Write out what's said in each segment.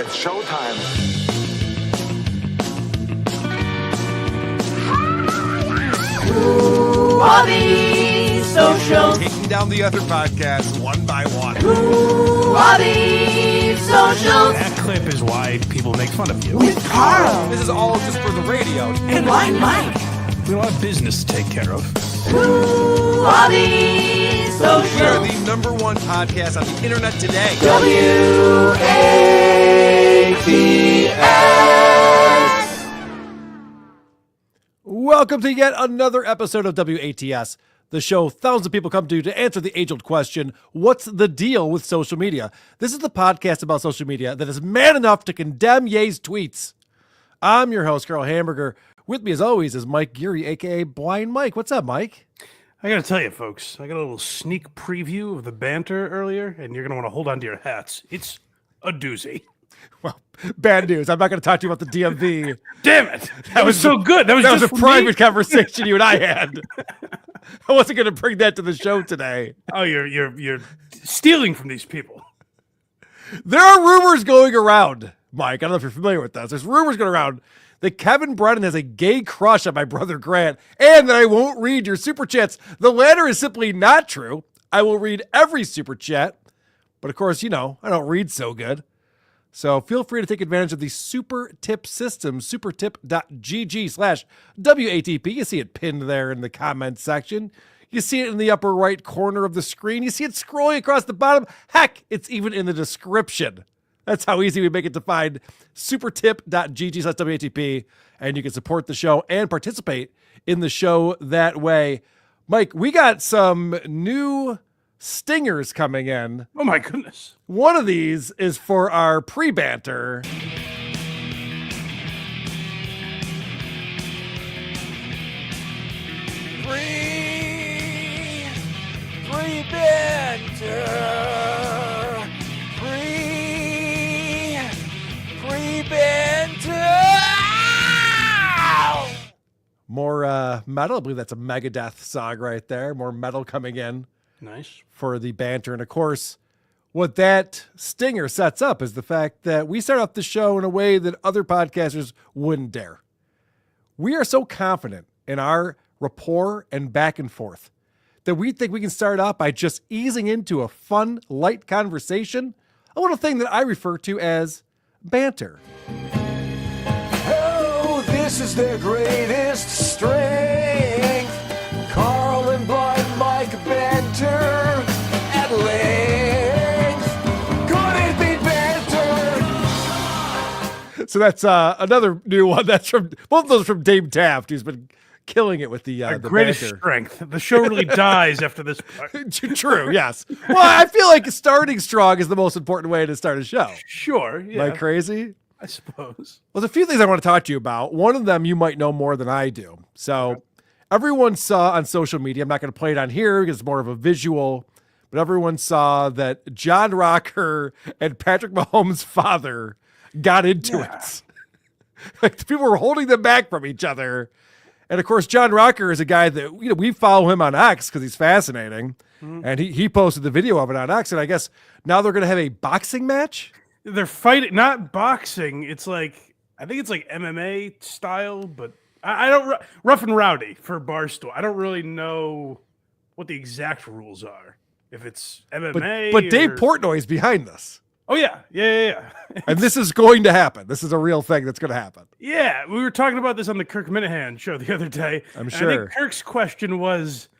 It's showtime. Who are these socials? Taking down the other podcasts one by one. Who are these socials? That clip is why people make fun of you. With Karl This is all just for the radio. and Mike. We don't have business to take care of. Who are these We are socials? the number one podcast on the internet today. WATS. Welcome to yet another episode of WATS, the show thousands of people come to answer the age-old question, what's the deal with social media? This is the podcast about social media that is man enough to condemn Ye's tweets. I'm your host, Karl Hamburger. With me, as always, is Mike Geary, a.k.a. Blind Mike. What's up, Mike? I got to tell you, folks, I got a little sneak preview of the banter earlier, and you're going to want to hold on to your hats. It's a doozy. Well, bad news. I'm not going to talk to you about the DMV. Damn it! That was so good. That was That just was a for private me? conversation you and I had. I wasn't going to bring that to the show today. Oh, you're stealing from these people. There are rumors going around, Mike. I don't know if you're familiar with this. There's rumors going around that Kevin Brennan has a gay crush on my brother Grant, and that I won't read your super chats. The latter is simply not true. I will read every super chat, but of course, you know, I don't read so good. So feel free to take advantage of the super tip system, supertip.gg/WATP. You see it pinned there in the comments section. You see it in the upper right corner of the screen. You see it scrolling across the bottom. Heck, it's even in the description. That's how easy we make it to find, supertip.gg/WATP, and you can support the show and participate in the show that way. Mike, we got some new stingers coming in. Oh my goodness! One of these is for our pre-banter. More metal. I believe that's a Megadeth song right there. More metal coming in Nice. for the banter. And of course, what that stinger sets up is the fact that we start off the show in a way that other podcasters wouldn't dare. We are so confident in our rapport and back and forth that we think we can start out by just easing into a fun, light conversation, a little thing that I refer to as banter. Oh, this is their greatest strength. Karl and Mike banter at length. Could it be banter? So that's another new one. That's from both of those from Dave Taft, who's been killing it with the Greatest banter. strength. The show really dies after this part. True, yes. Well, I feel like starting strong is the most important way to start a show. Sure. Yeah. Am I crazy? I suppose. Well, there's a few things I want to talk to you about. One of them you might know more than I do. So everyone saw on social media, I'm not going to play it on here because it's more of a visual, but everyone saw that John Rocker and Patrick Mahomes' father got into it. Like the people were holding them back from each other. And of course, John Rocker is a guy that we follow him on X because he's fascinating. And he posted the video of it on X. And I guess now they're going to have a boxing match. They're fighting, not boxing. It's like, I think it's like MMA style, but I don't, rough and rowdy for Barstool. I don't really know what the exact rules are. If it's MMA. But Dave Portnoy is behind this. Oh, yeah. And this is going to happen. This is a real thing that's going to happen. Yeah, we were talking about this on the Kirk Minahan show the other day. I'm and sure. I think Kirk's question was,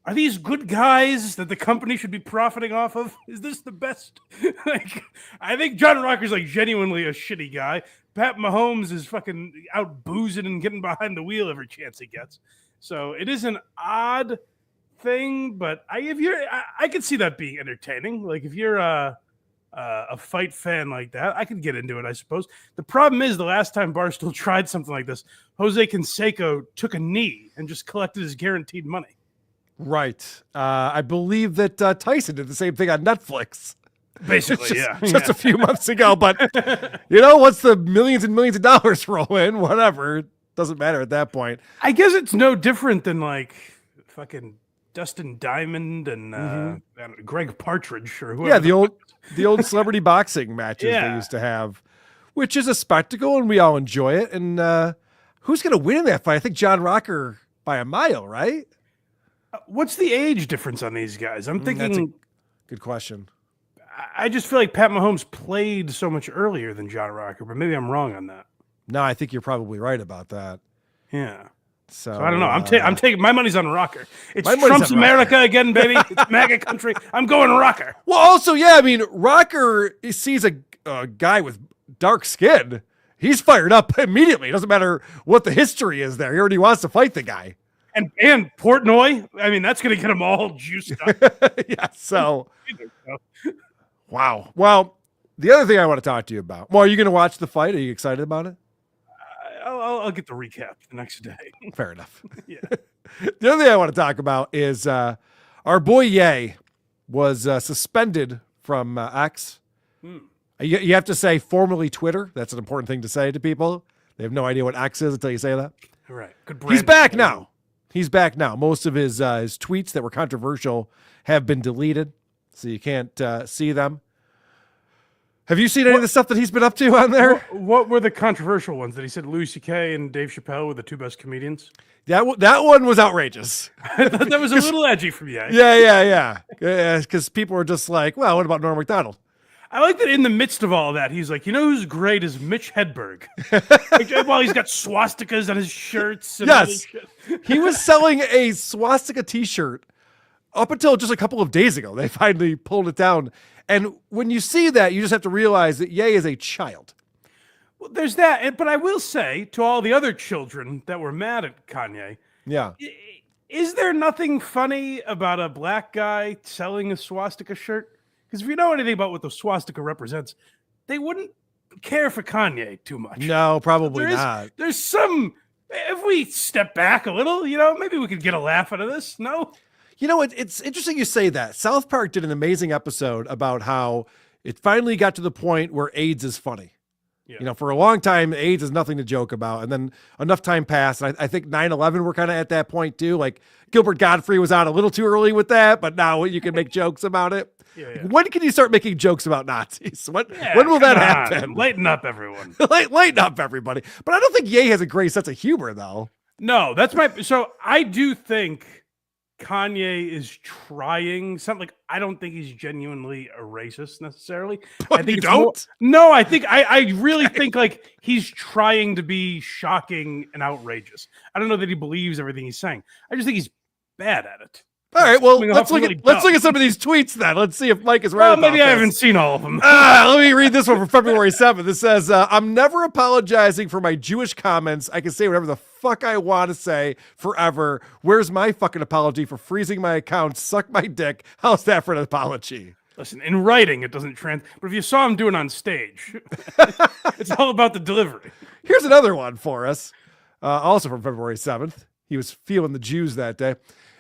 are these good guys that the company should be profiting off of? Is this the best? Like, I think John Rocker's like genuinely a shitty guy. Pat Mahomes is fucking out boozing and getting behind the wheel every chance he gets. So it is an odd thing, but I could see that being entertaining. Like if you're a fight fan like that, I could get into it, I suppose. The problem is the last time Barstool tried something like this, Jose Canseco took a knee and just collected his guaranteed money. Right. I believe that Tyson did the same thing on Netflix. Basically, Just a few months ago. But, once the millions and millions of dollars roll in, whatever, Doesn't matter at that point. I guess it's no different than like fucking Dustin Diamond and I don't know, Greg Partridge or whoever. Yeah, the old celebrity boxing matches they used to have. which is a spectacle, and we all enjoy it. And who's going to win in that fight? I think John Rocker by a mile, right? What's the age difference on these guys? I'm thinking. That's a good question. I just feel like Pat Mahomes played so much earlier than John Rocker, but maybe I'm wrong on that. No, I think you're probably right about that. Yeah. So I don't know. I'm taking my money's on Rocker. It's my money's Trump's on Rocker. America again, baby. It's MAGA country. I'm going Rocker. Well, also, yeah, I mean, Rocker sees a guy with dark skin. He's fired up immediately. It doesn't matter what the history is there. He already wants to fight the guy. And Portnoy, I mean, that's going to get them all juiced up. Yeah, so. Wow. Well, the other thing I want to talk to you about. Well, are you going to watch the fight? Are you excited about it? I'll get the recap the next day. Fair enough. Yeah. The other thing I want to talk about is our boy Ye was suspended from X. You have to say formerly Twitter. That's an important thing to say to people. They have no idea what X is until you say that. All right. Good He's brand. back now. He's back now. Most of his tweets that were controversial have been deleted, so you can't see them. Have you seen any of the stuff that he's been up to on there? What were the controversial ones that he said Louis C.K. and Dave Chappelle were the two best comedians? That one was outrageous. I thought that was a little edgy from you. Yeah. Because people were just like, well, what about Norm Macdonald? I like that in the midst of all that, he's like, you know who's great is Mitch Hedberg. While he's got swastikas on his shirts. And all this Yes. shit. He was selling a swastika t-shirt up until just a couple of days ago. They finally pulled it down. And when you see that, you just have to realize that Ye is a child. Well, there's that. But I will say to all the other children that were mad at Kanye, Yeah. is there nothing funny about a black guy selling a swastika shirt? Because if you know anything about what the swastika represents, they wouldn't care for Kanye too much. No, probably There not. There's some, if we step back a little, maybe we could get a laugh out of this. No? You know, it's interesting you say that. South Park did an amazing episode about how it finally got to the point where AIDS is funny. Yeah. For a long time, AIDS is nothing to joke about. And then enough time passed. And I think 9/11 were kind of at that point too. Like Gilbert Gottfried was out a little too early with that, but now you can make jokes about it. Yeah. When can you start making jokes about Nazis? When will that happen? Lighten up, everyone. Lighten up, everybody. But I don't think Ye has a great sense of humor, though. No, so I do think Kanye is trying something. Like, I don't think he's genuinely a racist necessarily. I think You it's don't? No, I think I really think like he's trying to be shocking and outrageous. I don't know that he believes everything he's saying. I just think he's bad at it. All right, well, Coming let's off really look at dumb. some of these tweets then. Let's see if Mike is right. Well, maybe about I this. haven't seen all of them. Let me read this one from February 7th. It says, I'm never apologizing for my Jewish comments. I can say whatever the fuck I want to say forever. Where's my fucking apology for freezing my account? Suck my dick. How's that for an apology? Listen, in writing, it doesn't but if you saw him do it on stage, it's all about the delivery. Here's another one for us. Also from February 7th. He was feeling the Jews that day.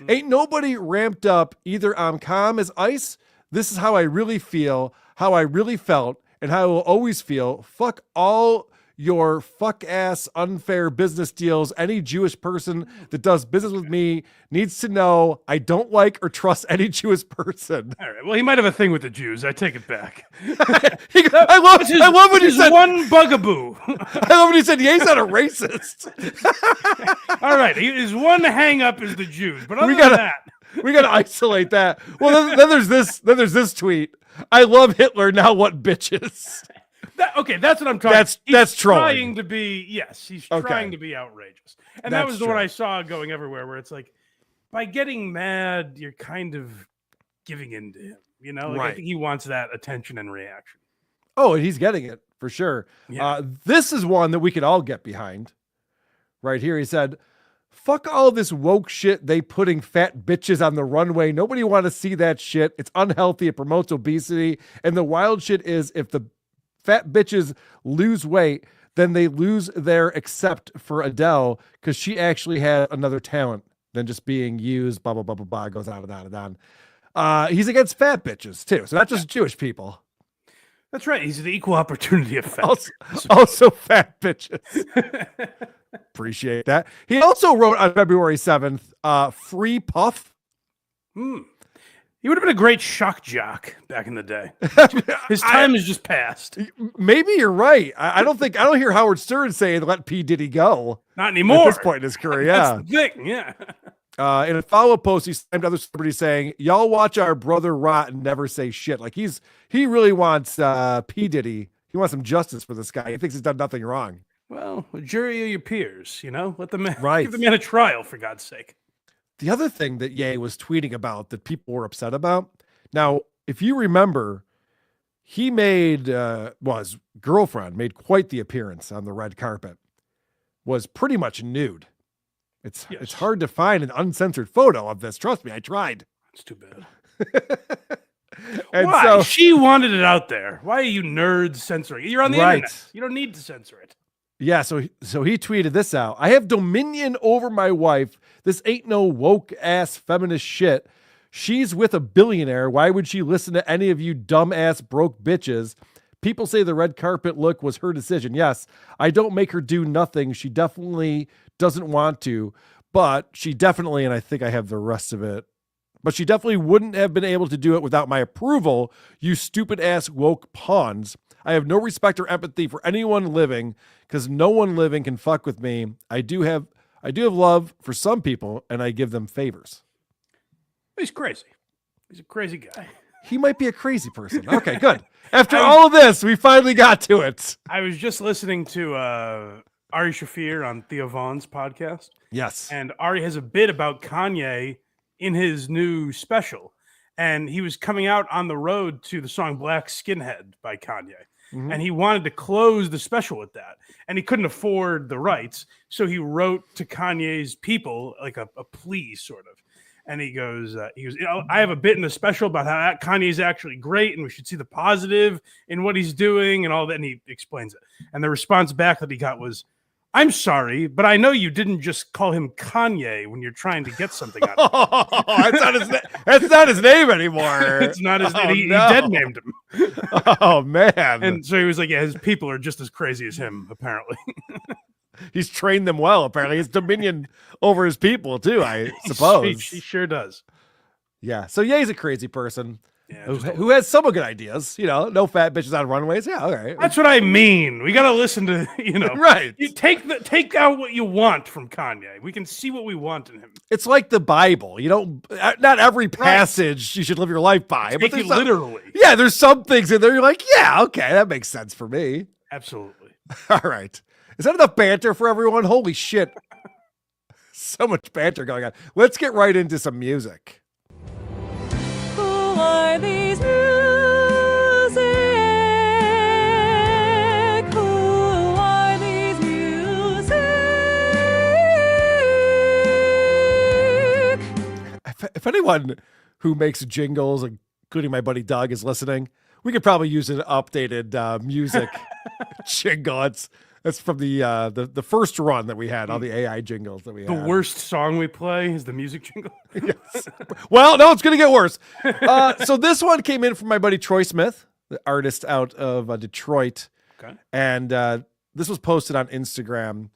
Ain't nobody ramped up either I'm calm as ice. This is how I really feel, how I really felt, and how I will always feel. Fuck all your fuck ass unfair business deals. Any Jewish person that does business with me needs to know I don't like or trust any Jewish person. All right. Well, he might have a thing with the Jews. I take it back. I love when he said one bugaboo. I love when he said Ye's not a racist. All right. His one hang up is the Jews. But other We gotta- than that, We gotta isolate that. Well, then there's this. Then there's this tweet. I love Hitler. Now what, bitches? okay, that's what I'm trying. That's trolling. Trying to be he's Okay. trying to be outrageous, and that That's was the one true. I saw going everywhere, where it's like, by getting mad, you're kind of giving in to him. I Right. think he wants that attention and reaction. Oh, and he's getting it for sure. Yeah. This is one that we could all get behind. Right here, he said, "Fuck all this woke shit. They putting fat bitches on the runway. Nobody want to see that shit. It's unhealthy. It promotes obesity. And the wild shit is if the fat bitches lose weight, then they lose their except for Adele because she actually had another talent than just being used." Blah blah blah blah blah. Goes on and on and on. He's against fat bitches too, so not just Jewish people. That's right. He's the equal opportunity effect. Also fat bitches. Appreciate that. He also wrote on February 7th, free puff. Yeah, He would have been a great shock jock back in the day. His time has just passed. Maybe you're right. I don't hear Howard Stern saying let P. Diddy go. Not anymore. At this point in his career, yeah. That's the thing, yeah. In a follow-up post, he slammed other celebrities saying, y'all watch our brother rot and never say shit. Like he really wants P. Diddy. He wants some justice for this guy. He thinks he's done nothing wrong. Well, a jury of your peers, let the man right. give the man a trial, for God's sake. The other thing that Ye was tweeting about that people were upset about. Now, if you remember, he made, his girlfriend made quite the appearance on the red carpet, was pretty much nude. It's hard to find an uncensored photo of this. Trust me, I tried. It's too bad. And why? so She wanted it out there. Why are you nerds censoring it? You're on the internet. You don't need to censor it. Yeah, so he tweeted this out. I have dominion over my wife. This ain't no woke ass feminist shit. She's with a billionaire. Why would she listen to any of you dumb ass broke bitches? People say the red carpet look was her decision. Yes, I don't make her do nothing. She definitely doesn't want to, but she definitely, and I think I have the rest of it, but she definitely wouldn't have been able to do it without my approval, you stupid ass woke pawns. I have no respect or empathy for anyone living because no one living can fuck with me. I do have love for some people and I give them favors. He's crazy. He's a crazy guy. He might be a crazy person. Okay, good. After all of this, we finally got to it. I was just listening to Ari Shaffir on Theo Vaughn's podcast. Yes. And Ari has a bit about Kanye in his new special. And he was coming out on the road to the song Black Skinhead by Kanye. Mm-hmm. And he wanted to close the special with that. And he couldn't afford the rights. So he wrote to Kanye's people like a plea, sort of. And he goes, I have a bit in the special about how Kanye's actually great and we should see the positive in what he's doing and all that. And he explains it. And the response back that he got was, I'm sorry, but I know you didn't just call him Kanye when you're trying to get something out of him. That's not his name anymore. It's not his name. He dead named him. Oh, man. And so he was like, yeah, his people are just as crazy as him, apparently. He's trained them well, apparently. His dominion over his people, too, I suppose. He sure does. Yeah. So, yeah, he's a crazy person. Yeah, who has some good ideas, no fat bitches on runways. Yeah, all right. That's what I mean. We got to listen to, right. You take out what you want from Kanye. We can see what we want in him. It's like the Bible. Not every passage you should live your life by. Take it literally. Yeah, there's some things in there you're like, yeah, okay, that makes sense for me. Absolutely. All right. Is that enough banter for everyone? Holy shit. So much banter going on. Let's get right into some music. Who are these music? Who are these music? If anyone who makes jingles, including my buddy Doug, is listening, we could probably use an updated music jingle. That's from the first run that we had, all the AI jingles that we had. The worst song we play is the music jingle. Yes. Well, no, it's going to get worse. So this one came in from my buddy Troy Smith, the artist out of Detroit. Okay. And this was posted on Instagram.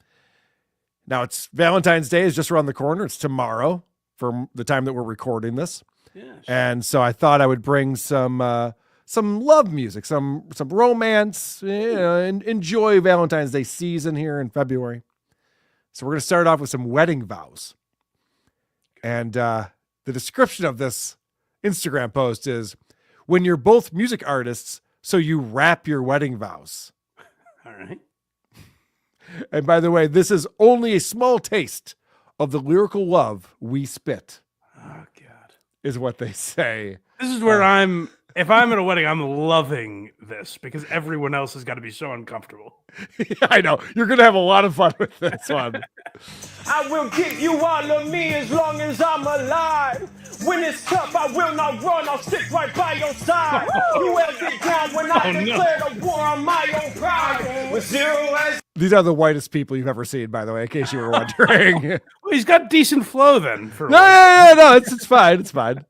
Now, it's Valentine's Day is just around the corner. It's tomorrow from the time that we're recording this. Yeah, sure. And so I thought I would bring some love music, some romance, and enjoy Valentine's Day season here in February. So we're going to start off with some wedding vows. And the description of this Instagram post is, when you're both music artists, so you rap your wedding vows. All right. And by the way, this is only a small taste of the lyrical love we spit. Oh, God. Is what they say. This is where if I'm at a wedding, I'm loving this because everyone else has got to be so uncomfortable. Yeah, I know. You're going to have a lot of fun with this one. I will give you all of me as long as I'm alive. When it's tough, I will not run. I'll stick right by your side. You held it down when I declared a war on my own pride. With zero as These are the whitest people you've ever seen, by the way, in case you were wondering. Well, he's got decent flow then. No, it's fine. It's fine.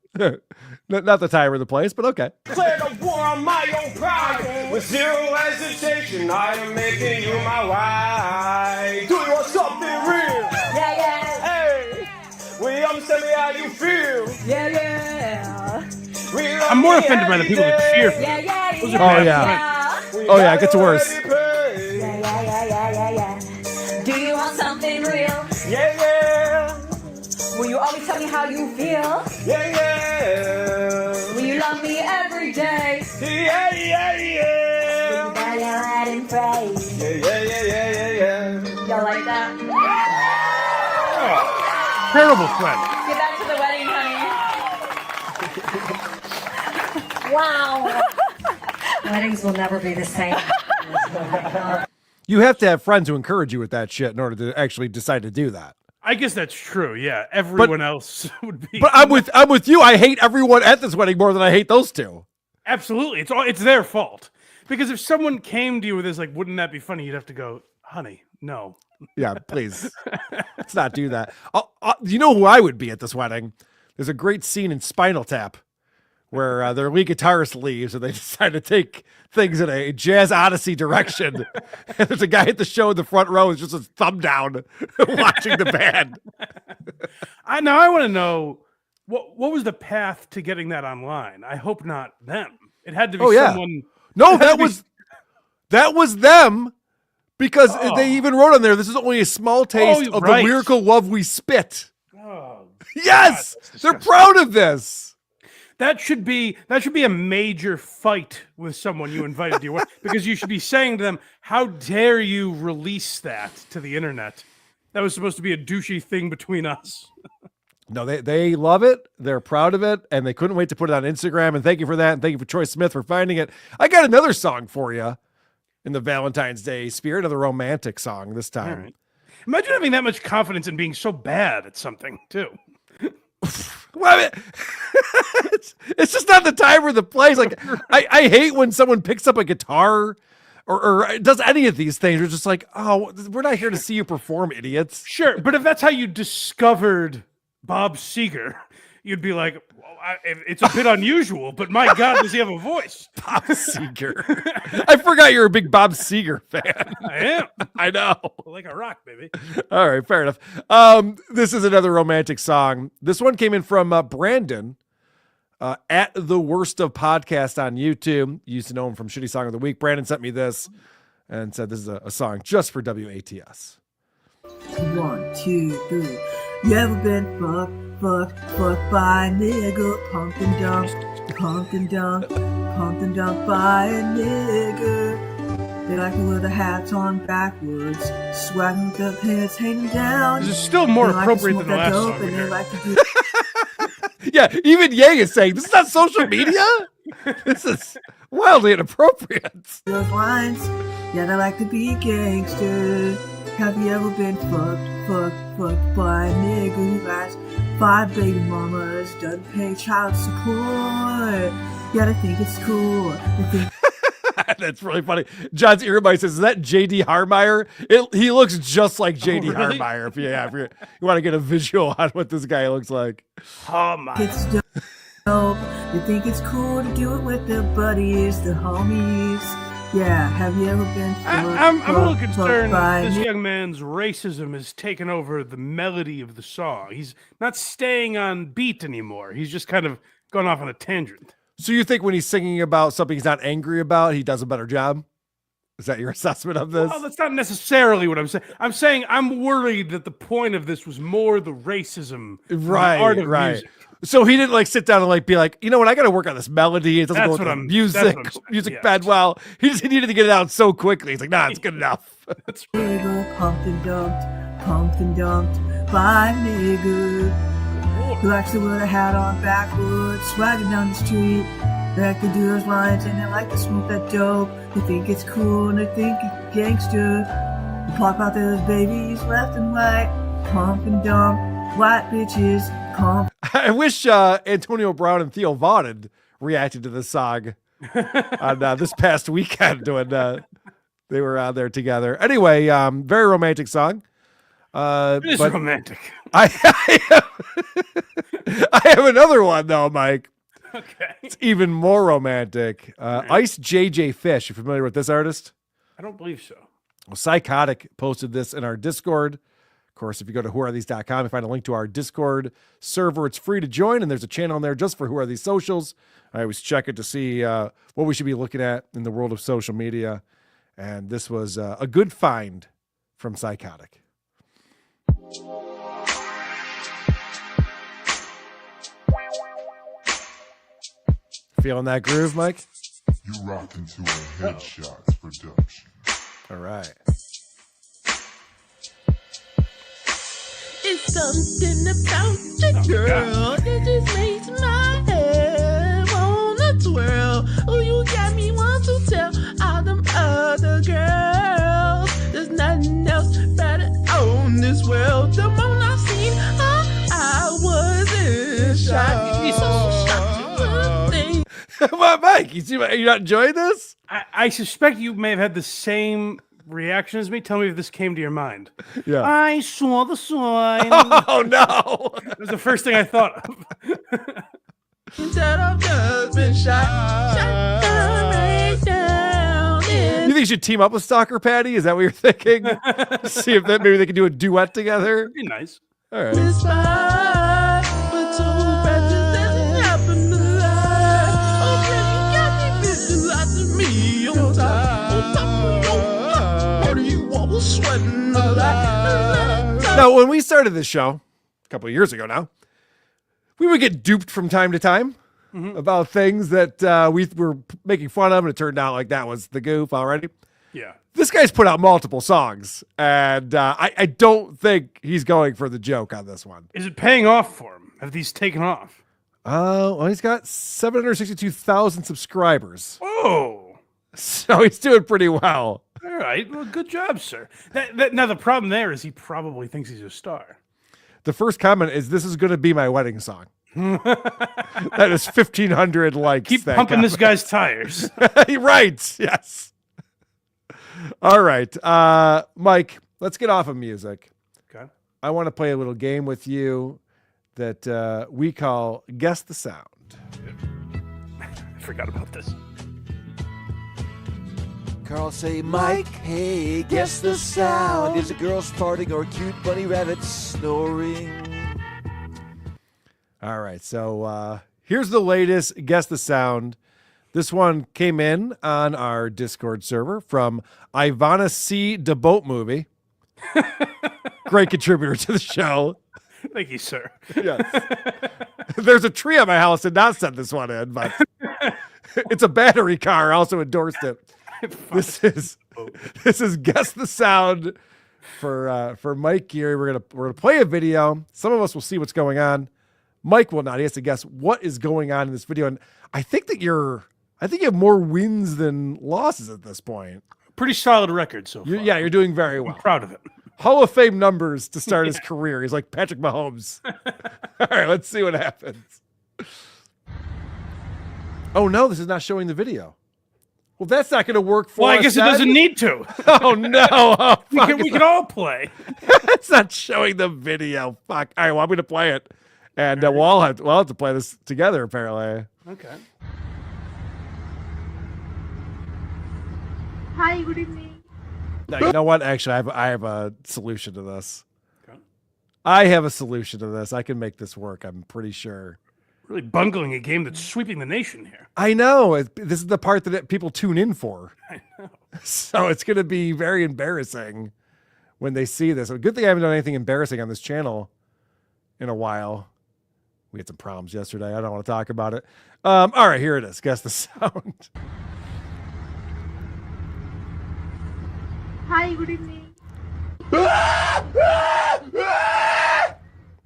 Not the time or the place, but okay. declared a war on my own pride. With zero hesitation, I am making you my wife. Do you want something real? Yeah, yeah, Hey, William, tell me how you feel. yeah, yeah. I'm more offended by the people that cheer for Yeah, it. yeah, Those are yeah. bad yeah. Oh, yeah, it gets worse. Yeah, yeah, yeah, yeah, yeah, yeah. Do you want something real? Yeah, yeah. Will you always tell me how you feel? Yeah, yeah. Will you love me every day? Yeah, yeah, yeah. Will you bow your head and pray? Yeah, yeah, yeah, yeah, yeah, yeah. Y'all like that? Terrible friend. Get back to the wedding, honey. Wow. Weddings will never be the same. You have to have friends who encourage you with that shit in order to actually decide to do that. I guess that's true. Yeah, everyone else would be. But I'm with you. I hate everyone at this wedding more than I hate those two. Absolutely, it's their fault. Because if someone came to you with this, like, wouldn't that be funny? You'd have to go, honey, no. Yeah, please. Let's not do that. You know who I would be at this wedding? There's a great scene in Spinal Tap where their lead guitarist leaves and they decide to take things in a jazz odyssey direction. And there's a guy at the show in the front row who's just a thumb down watching the band. I want to know what was the path to getting that online. I hope not them. It had to be someone. No, that was them. Because they even wrote on there, this is only a small taste of the lyrical love we spit. Oh, yes, God, they're proud of this. That should be a major fight with someone you invited to your wedding, because you should be saying to them, "How dare you release that to the internet? That was supposed to be a douchey thing between us." No, they love it. They're proud of it, and they couldn't wait to put it on Instagram. And thank you for that, and thank you for Troy Smith for finding it. I got another song for you. In the Valentine's Day spirit, of the romantic song this time. All right. Imagine having that much confidence in being so bad at something, too. Well, I mean, it's just not the time or the place. Like, I hate when someone picks up a guitar or does any of these things. We're just like, oh, we're not here to see you perform, idiots. Sure, but if that's how you discovered Bob Seger, you'd be like, well, it's a bit unusual, but my God, does he have a voice? Bob Seger. I forgot you're a big Bob Seger fan. I am. I know. Like a rock, baby. All right, fair enough. This is another romantic song. This one came in from Brandon at The Worst of Podcast on YouTube. You used to know him from Shitty Song of the Week. Brandon sent me this and said this is a song just for WATS. 1, 2, 3. You ever been fucked by a nigga? Pumped and dumped by a nigga. They like to wear the hats on backwards, swagging with the pants hanging down. This is still more They like appropriate to than the smoke last that dope, song. and they like to do Yeah, even Ye is saying this is not social media. This is wildly inappropriate. those lines. Yeah, they like to be gangster. Have you ever been fucked by a nigga who has 5 baby mamas, doesn't pay child support? Yeah, they think it's cool. They think That's really funny. John's earbud says, "Is that J.D. Harmeyer?" He looks just like J.D. really? Harmeyer. If you want to get a visual on what this guy looks like. Oh, my. it's dope. They think it's cool to do it with their buddies, the homies. Yeah, have you ever been I'm a little concerned by that this young man's racism has taken over the melody of the song. He's not staying on beat anymore. He's just kind of gone off on a tangent. So you think when he's singing about something he's not angry about, he does a better job? Is that your assessment of this? Well, that's not necessarily what I'm saying. I'm saying I'm worried that the point of this was more the racism, than the art of music. So he didn't like sit down and like be like, you know what, I got to work on this melody. It doesn't That's go with what the I'm- music. that's what I'm saying, Music yeah. bad well. He just needed to get it out so quickly. He's like, nah, it's good enough. That's nigga, pumped and dumped by a nigga who likes to wear a hat on backwards, swagging down the street. They like to do those lines and they like to smoke that dope. They think it's cool and they think it's gangster. They pop out those babies left and right, pump and dump, white bitches, pump. I wish Antonio Brown and Theo Vaughn had reacted to this song on this past weekend when they were out there together. Anyway, very romantic song. it is but romantic. I have another one though, Mike. Okay. It's even more romantic. Ice JJ Fish. You familiar with this artist? I don't believe so. Well, Psychotic posted this in our Discord. course, if you go to whoarethese.com, you find a link to our Discord server. It's free to join, and there's a channel in there just for Who Are These Socials. I always check it to see what we should be looking at in the world of social media. And this was a good find from Psychotic. Feeling that groove, Mike? You rock into a Headshots production. All right. It's something about the girl that just makes my head wanna twirl. Oh, you got me want to tell all them other girls there's nothing else better on this world. The moment I seen her, I was in shock. So shocked you would think. What, Mike? Are you not enjoying this? I suspect you may have had the same reaction as me. Tell me if this came to your mind. Yeah. I saw the sign. Oh, no. That was the first thing I thought of. Instead of just been shot right down. You think you should team up with Stalker Patty? Is that what you're thinking? See if maybe they can do a duet together? That'd be nice. All right. Inspired, but too bad this doesn't happen to lie. Oh, baby, you got me bitching lots of me on top of your what do you want? Sweating a lot. Now, when we started this show a couple of years ago now, we would get duped from time to time about things that we were making fun of, and it turned out like that was the goof already. Yeah. This guy's put out multiple songs, and I don't think he's going for the joke on this one. Is it paying off for him? Have these taken off? Well, he's got 762,000 subscribers, Oh. so he's doing pretty well. All right. Well, good job, sir. Now, the problem there is he probably thinks he's a star. The first comment is, "This is going to be my wedding song." That is 1,500 likes. Keep pumping this guy's tires. Right. Yes. All right. Mike, let's get off of music. Okay. I want to play a little game with you that we call Guess the Sound. I forgot about this. Carl say, Mike, hey, guess the sound. Is it girls farting or cute bunny rabbits snoring? All right. So here's the latest Guess the Sound. This one came in on our Discord server from Ivana C. The Boat Movie. Great contributor to the show. Thank you, sir. Yes. There's a tree on my house that not sent this one in, but it's a battery car. I also endorsed it. This is Guess the Sound for Mike here. We're gonna play a video. Some of us will see what's going on. Mike will not. He has to guess what is going on in this video. And I think you have more wins than losses at this point. Pretty solid record so far. You're doing very well. I'm proud of it. Hall of Fame numbers to start his career. He's like Patrick Mahomes. All right, let's see what happens. Oh no, this is not showing the video. Well, that's not going to work for us. Well, I guess it doesn't need to. Oh no! Oh, we can all play. It's not showing the video. Fuck. All right, well, I'm going to play it, and we'll have to play this together. Apparently. Okay. Hi, good evening. No, you know what? Actually, I have a solution to this. Okay. I have a solution to this. I can make this work. I'm pretty sure. Really bungling a game that's sweeping the nation here. I know. This is the part that people tune in for. I know. So it's going to be very embarrassing when they see this. Good thing I haven't done anything embarrassing on this channel in a while. We had some problems yesterday. I don't want to talk about it. All right, here it is. Guess the sound. Hi, good evening.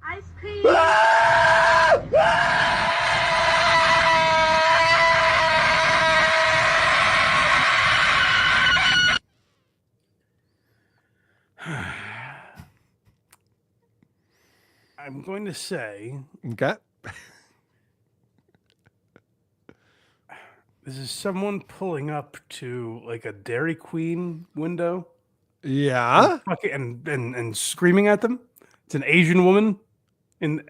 Ice cream. I'm going to say Okay. this is someone pulling up to like a Dairy Queen window. Yeah. And screaming at them. It's an Asian woman in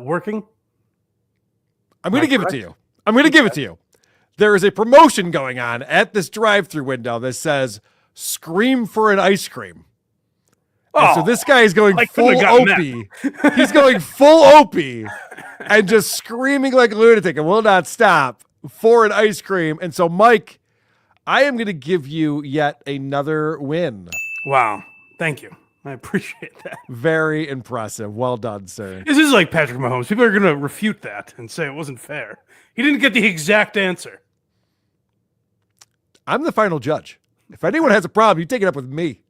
working. I'm going to give it to you. I'm going to give it to you. There is a promotion going on at this drive-through window that says, "Scream for an ice cream." And so this guy is going I full couldn't have gotten Opie. He's going full Opie and just screaming like a lunatic and will not stop for an ice cream. And so, Mike, I am going to give you yet another win. Wow. Thank you. I appreciate that. Very impressive. Well done, sir. This is like Patrick Mahomes. People are going to refute that and say it wasn't fair. He didn't get the exact answer. I'm the final judge. If anyone has a problem, you take it up with me.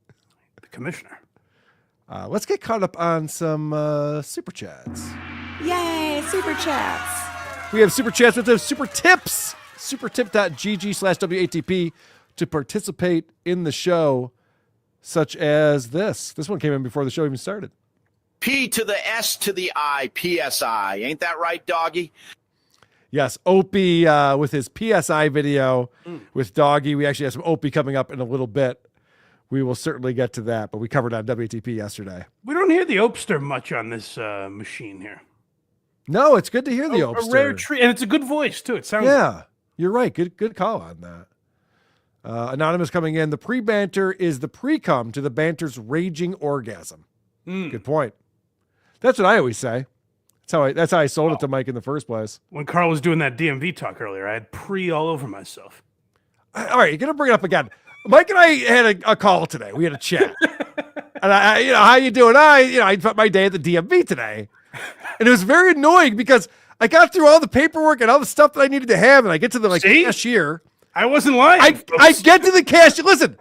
The commissioner. Let's get caught up on some super chats. Yay, super chats. We have super chats with those super tips. Supertip.gg/WATP to participate in the show, such as this. This one came in before the show even started. P to the S to the I, PSI. Ain't that right, doggy? Yes, Opie with his PSI video with Doggy. We actually have some Opie coming up in a little bit. We will certainly get to that, but we covered on WATP yesterday. We don't hear the Opster much on this machine here. No, it's good to hear the Opster. A rare treat, and it's a good voice, too. It sounds Yeah, you're right. Good call on that. Anonymous coming in. The pre-banter is the pre-cum to the banter's raging orgasm. Good point. That's what I always say. That's how I sold it to Mike in the first place. When Karl was doing that DMV talk earlier, I had pre all over myself. All right, you're going to bring it up again. Mike and I had a call today. We had a chat. And I how you doing? I spent my day at the DMV today. And it was very annoying because I got through all the paperwork and all the stuff that I needed to have, and I get to the cashier. I wasn't lying. I get to the cashier. Listen,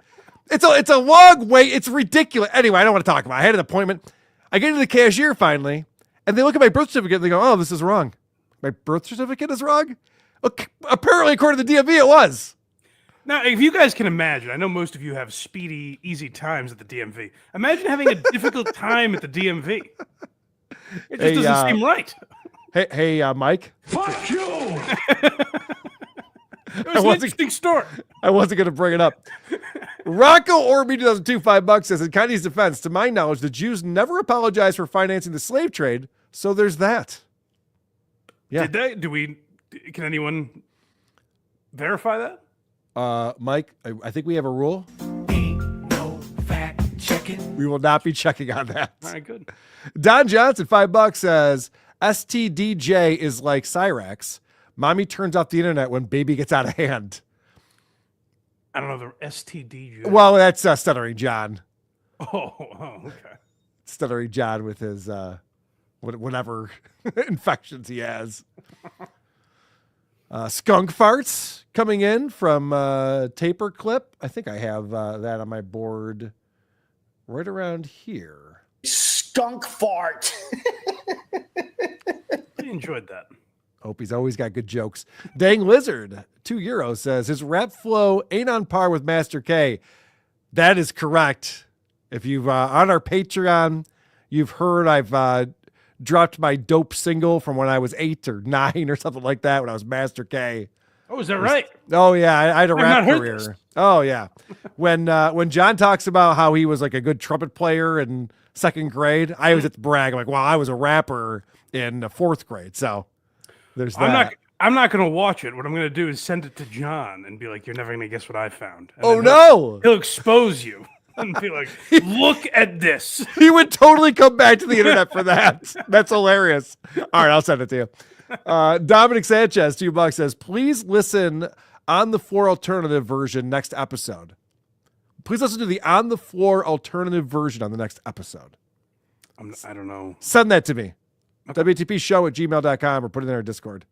it's a long wait. It's ridiculous. Anyway, I don't want to talk about it. I had an appointment. I get to the cashier finally, and they look at my birth certificate and they go, "Oh, this is wrong. My birth certificate is wrong?" Okay, apparently, according to the DMV, it was. Now, if you guys can imagine, I know most of you have speedy, easy times at the DMV. Imagine having a difficult time at the DMV. It just doesn't seem right. Hey, Mike. Fuck you! It was an interesting story. I wasn't going to bring it up. Rocco Orby 2002 $5 says, in Kanye's defense, to my knowledge, the Jews never apologized for financing the slave trade, so there's that. Yeah. Did they? Can anyone verify that? Mike, I think we have a rule. Ain't no fact checking. We will not be checking on that. All right, good. Don Johnson, $5 says, STDJ is like Cyrax. Mommy turns off the internet when baby gets out of hand. I don't know the STD. Well, that's Stuttering John. Oh, okay. Stuttering John with his whatever infections he has. Skunk farts coming in from Taper Clip. I think I have that on my board right around here. Skunk fart. I enjoyed that. Opie's always got good jokes. Dang Lizard, €2 says his rap flow ain't on par with Master K. That is correct. If you've on our Patreon, you've heard I've dropped my dope single from when I was 8 or 9 or something like that when I was Master K. Oh, is that right? Oh yeah, I had a rap not heard career. this. Oh yeah, when John talks about how he was like a good trumpet player in 2nd grade, I always have to brag. I'm like, well, I was a rapper in 4th grade, so there's that. I'm not going to watch it. What I'm going to do is send it to John and be like, "You're never going to guess what I found." And Oh then no! He'll expose you and be like, "Look at this." He would totally come back to the internet for that. That's hilarious. All right, I'll send it to you. Dominic Sanchez, $2 says, please listen on the floor alternative version next episode. Please listen to the on the floor alternative version on the next episode. I don't know. Send that to me. Okay. WTPshow@gmail.com or put it in our Discord.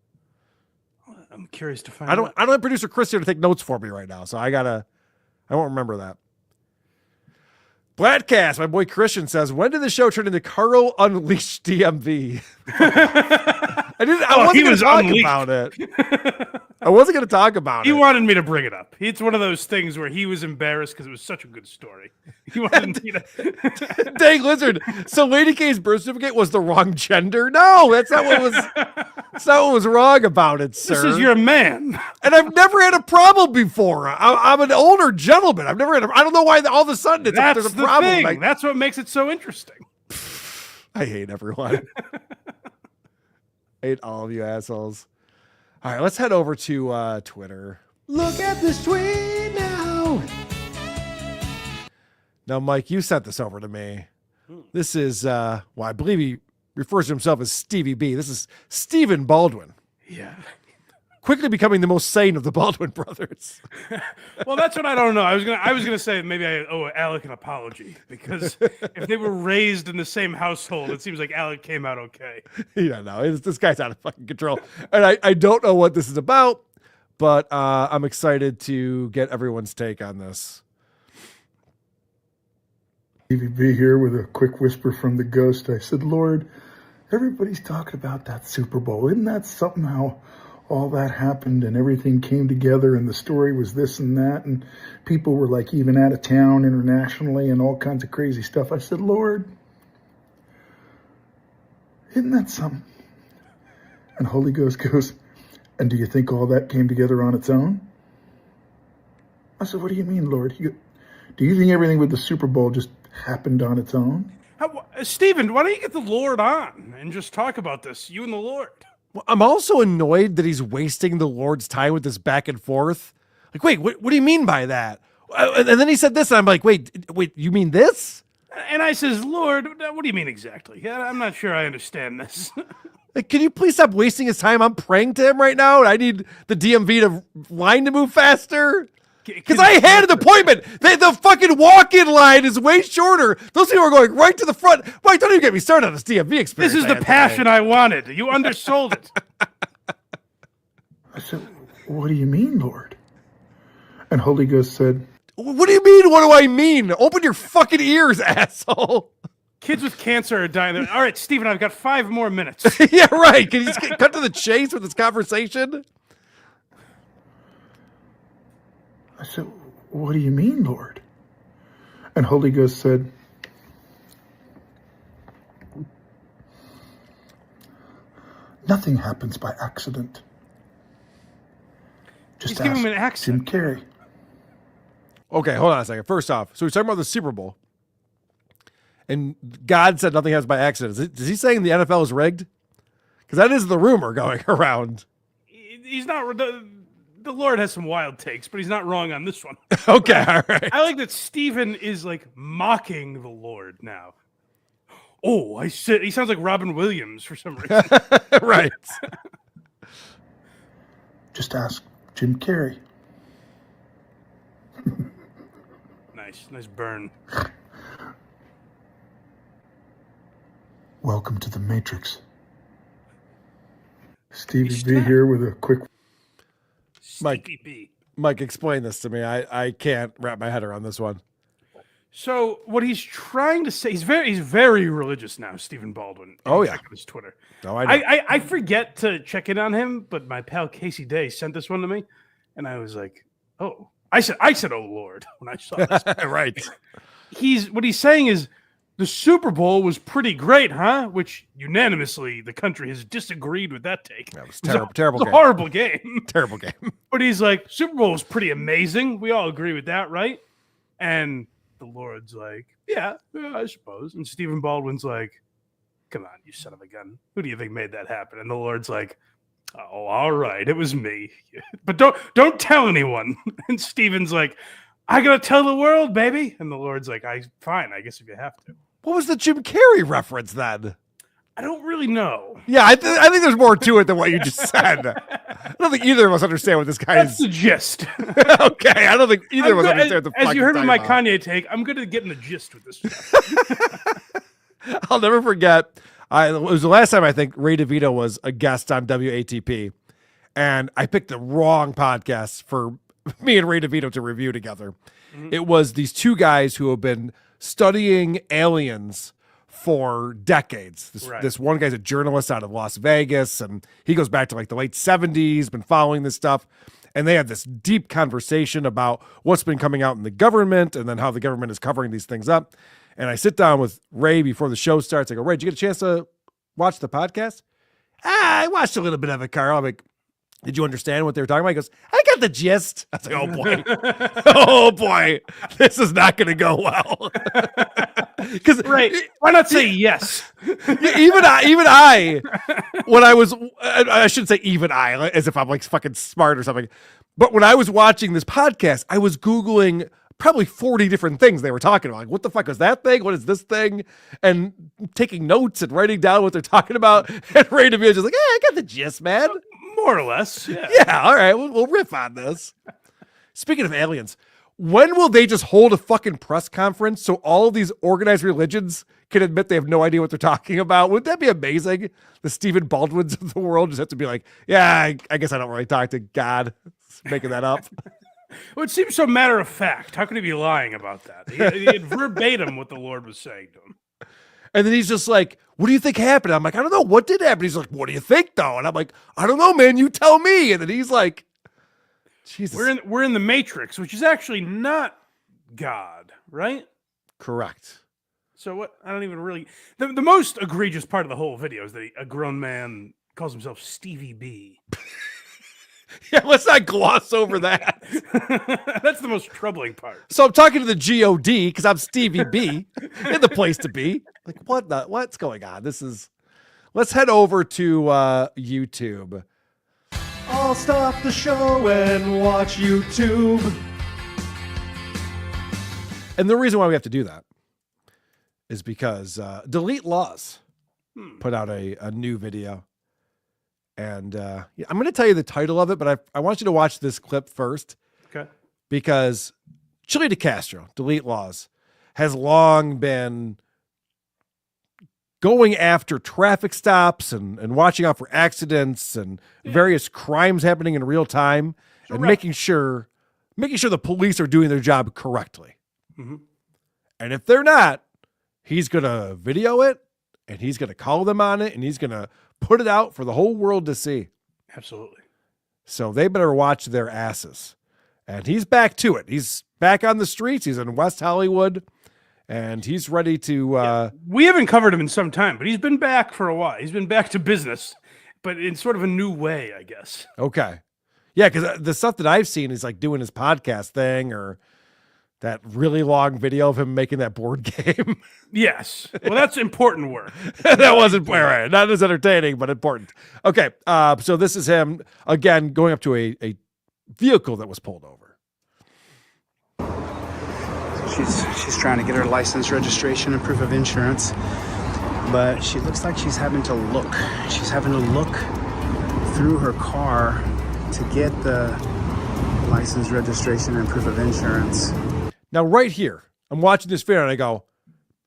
I'm curious to find I don't out. have producer Chris here to take notes for me right now, so I won't remember that. Bladcast, my boy Christian says, when did the show turn into Karl Unleashed DMV? I wasn't going to talk about it. I wasn't going to talk about it. He wanted me to bring it up. It's one of those things where he was embarrassed because it was such a good story. He wanted me to. Dang Lizard. So Lady K's birth certificate was the wrong gender? No, that's not what was. That's not what was wrong about it, sir. This is your man. And I've never had a problem before. I'm an older gentleman. I've never had. I don't know why all of a sudden there's a problem. Thing. That's what makes it so interesting. I hate everyone. I hate all of you assholes. All right, let's head over to Twitter. Look at this tweet now. Now, Mike, you sent this over to me. This is, well, I believe he refers to himself as Stevie B. This is Stephen Baldwin. Yeah. Quickly becoming the most sane of the Baldwin brothers. Well, that's what I don't know. I was gonna say maybe I owe Alec an apology because if they were raised in the same household, it seems like Alec came out okay. Yeah, no, this guy's out of fucking control. And I don't know what this is about, but I'm excited to get everyone's take on this. TVB here with a quick whisper from the ghost. I said, Lord, everybody's talking about that Super Bowl. Isn't that something how all that happened and everything came together and the story was this and that and people were like even out of town internationally and all kinds of crazy stuff. I said, Lord, isn't that something? And Holy Ghost goes, and do you think all that came together on its own? I said, what do you mean, Lord? He goes, do you think everything with the Super Bowl just happened on its own? Stephen, why don't you get the Lord on and just talk about this, you and the Lord? Well, I'm also annoyed that he's wasting the Lord's time with this back and forth. Like, wait, what do you mean by that? And then he said this, and I'm like, wait, you mean this? And I says, Lord, what do you mean exactly? Yeah, I'm not sure I understand this. Like, can you please stop wasting his time? I'm praying to him right now, and I need the DMV line to move faster. Because I had an appointment. The fucking walk-in line is way shorter. Those people are going right to the front. Mike, don't even get me started on this DMV experience. This is the passion I wanted. You undersold it. I said, what do you mean, Lord? And Holy Ghost said, what do you mean, what do I mean? Open your fucking ears, asshole. Kids with cancer are dying. All right, Stephen, I've got 5 more minutes. Yeah, right. Can you just cut to the chase with this conversation? I said, what do you mean, Lord? And Holy Ghost said, nothing happens by accident. Just He's giving him an ask Jim Carrey. Okay, hold on a second. First off, so we're talking about the Super Bowl. And God said nothing happens by accident. Is he saying the NFL is rigged? Because that is the rumor going around. He's not... The Lord has some wild takes, but he's not wrong on this one. Okay, all right. I like that Stephen is like mocking the Lord now. Oh, he sounds like Robin Williams for some reason. Right. Just ask Jim Carrey. Nice burn. Welcome to the Matrix. Stevie B here with a quick... Mike, explain this to me. I can't wrap my head around this one. So what he's trying to say, he's very religious now, Stephen Baldwin. Oh yeah, check out his Twitter. Oh, I know. I forget to check in on him, but my pal Casey Day sent this one to me, and I was like, oh, I said, oh Lord, when I saw this. Right. What he's saying is the Super Bowl was pretty great, huh? Which unanimously the country has disagreed with that take. That was terrible. It was a horrible game. Terrible game. But he's like, Super Bowl was pretty amazing. We all agree with that, right? And the Lord's like, yeah, I suppose. And Stephen Baldwin's like, come on, you son of a gun. Who do you think made that happen? And the Lord's like, oh, all right, it was me. But don't tell anyone. And Stephen's like, I gotta tell the world, baby. And the Lord's like, fine, I guess if you have to. What was the Jim Carrey reference then? I don't really know. Yeah, I think there's more to it than what you just said. I don't think either of us understand what this guy That's is. the gist. Okay, I don't think either of us understand what the fuck As you heard he's with my talking Kanye take, I'm good at getting the gist with this stuff. I'll never forget. It was the last time I think Ray DeVito was a guest on WATP, and I picked the wrong podcast for me and Ray DeVito to review together. Mm-hmm. It was these two guys who have been studying aliens for decades. This one guy's a journalist out of Las Vegas, and he goes back to like the late 70s, been following this stuff. And they had this deep conversation about what's been coming out in the government and then how the government is covering these things up. And I sit down with Ray before the show starts. I go, Ray, did you get a chance to watch the podcast? I watched a little bit of it, Karl. I'm like, did you understand what they were talking about? He goes, I got the gist. I was like, oh boy. Oh boy. This is not going to go well. Because right. Why not say yes? Even I, when I was, I shouldn't say even I, as if I'm like fucking smart or something. But when I was watching this podcast, I was Googling probably 40 different things they were talking about. Like, what the fuck is that thing? What is this thing? And taking notes and writing down what they're talking about. And Ray DeVille just like, I got the gist, man. More or less. Yeah. Yeah. All right. We'll riff on this. Speaking of aliens, when will they just hold a fucking press conference so all of these organized religions can admit they have no idea what they're talking about? Wouldn't that be amazing? The Stephen Baldwins of the world just have to be like, yeah, I guess I don't really talk to God. Making that up. Well, it seems so matter of fact. How can he be lying about that? He had verbatim what the Lord was saying to him. And then he's just like, what do you think happened? I'm like, I don't know. What did happen? He's like, what do you think, though? And I'm like, I don't know, man. You tell me. And then he's like, Jesus. We're in the Matrix, which is actually not God, right? Correct. So what? I don't even really... The most egregious part of the whole video is that a grown man calls himself Stevie B. Yeah, let's not gloss over that. That's the most troubling part. So I'm talking to the G.O.D. because I'm Stevie B in the place to be. Like, what's going on? Let's head over to YouTube. I'll stop the show and watch YouTube. And the reason why we have to do that is because Delete Lawz put out a new video. And I'm going to tell you the title of it, but I want you to watch this clip first. Okay. Because Chile de Castro, Delete Lawz, has long been going after traffic stops and watching out for accidents and various crimes happening in real time and making sure the police are doing their job correctly. Mm-hmm. And if they're not, he's going to video it and he's going to call them on it and he's going to put it out for the whole world to see. Absolutely. So they better watch their asses. And he's back to it. He's back on the streets. He's in West Hollywood. And he's ready to... We haven't covered him in some time, but he's been back for a while. He's been back to business, but in sort of a new way, I guess. Okay. Yeah, because the stuff that I've seen is like doing his podcast thing or that really long video of him making that board game. Yes. Well, that's important work. That wasn't right. Not as entertaining, but important. Okay. So this is him, again, going up to a vehicle that was pulled over. She's trying to get her license, registration, and proof of insurance, but she looks like she's having to look. She's having to look through her car to get the license, registration, and proof of insurance. Now, right here, I'm watching this video and I go,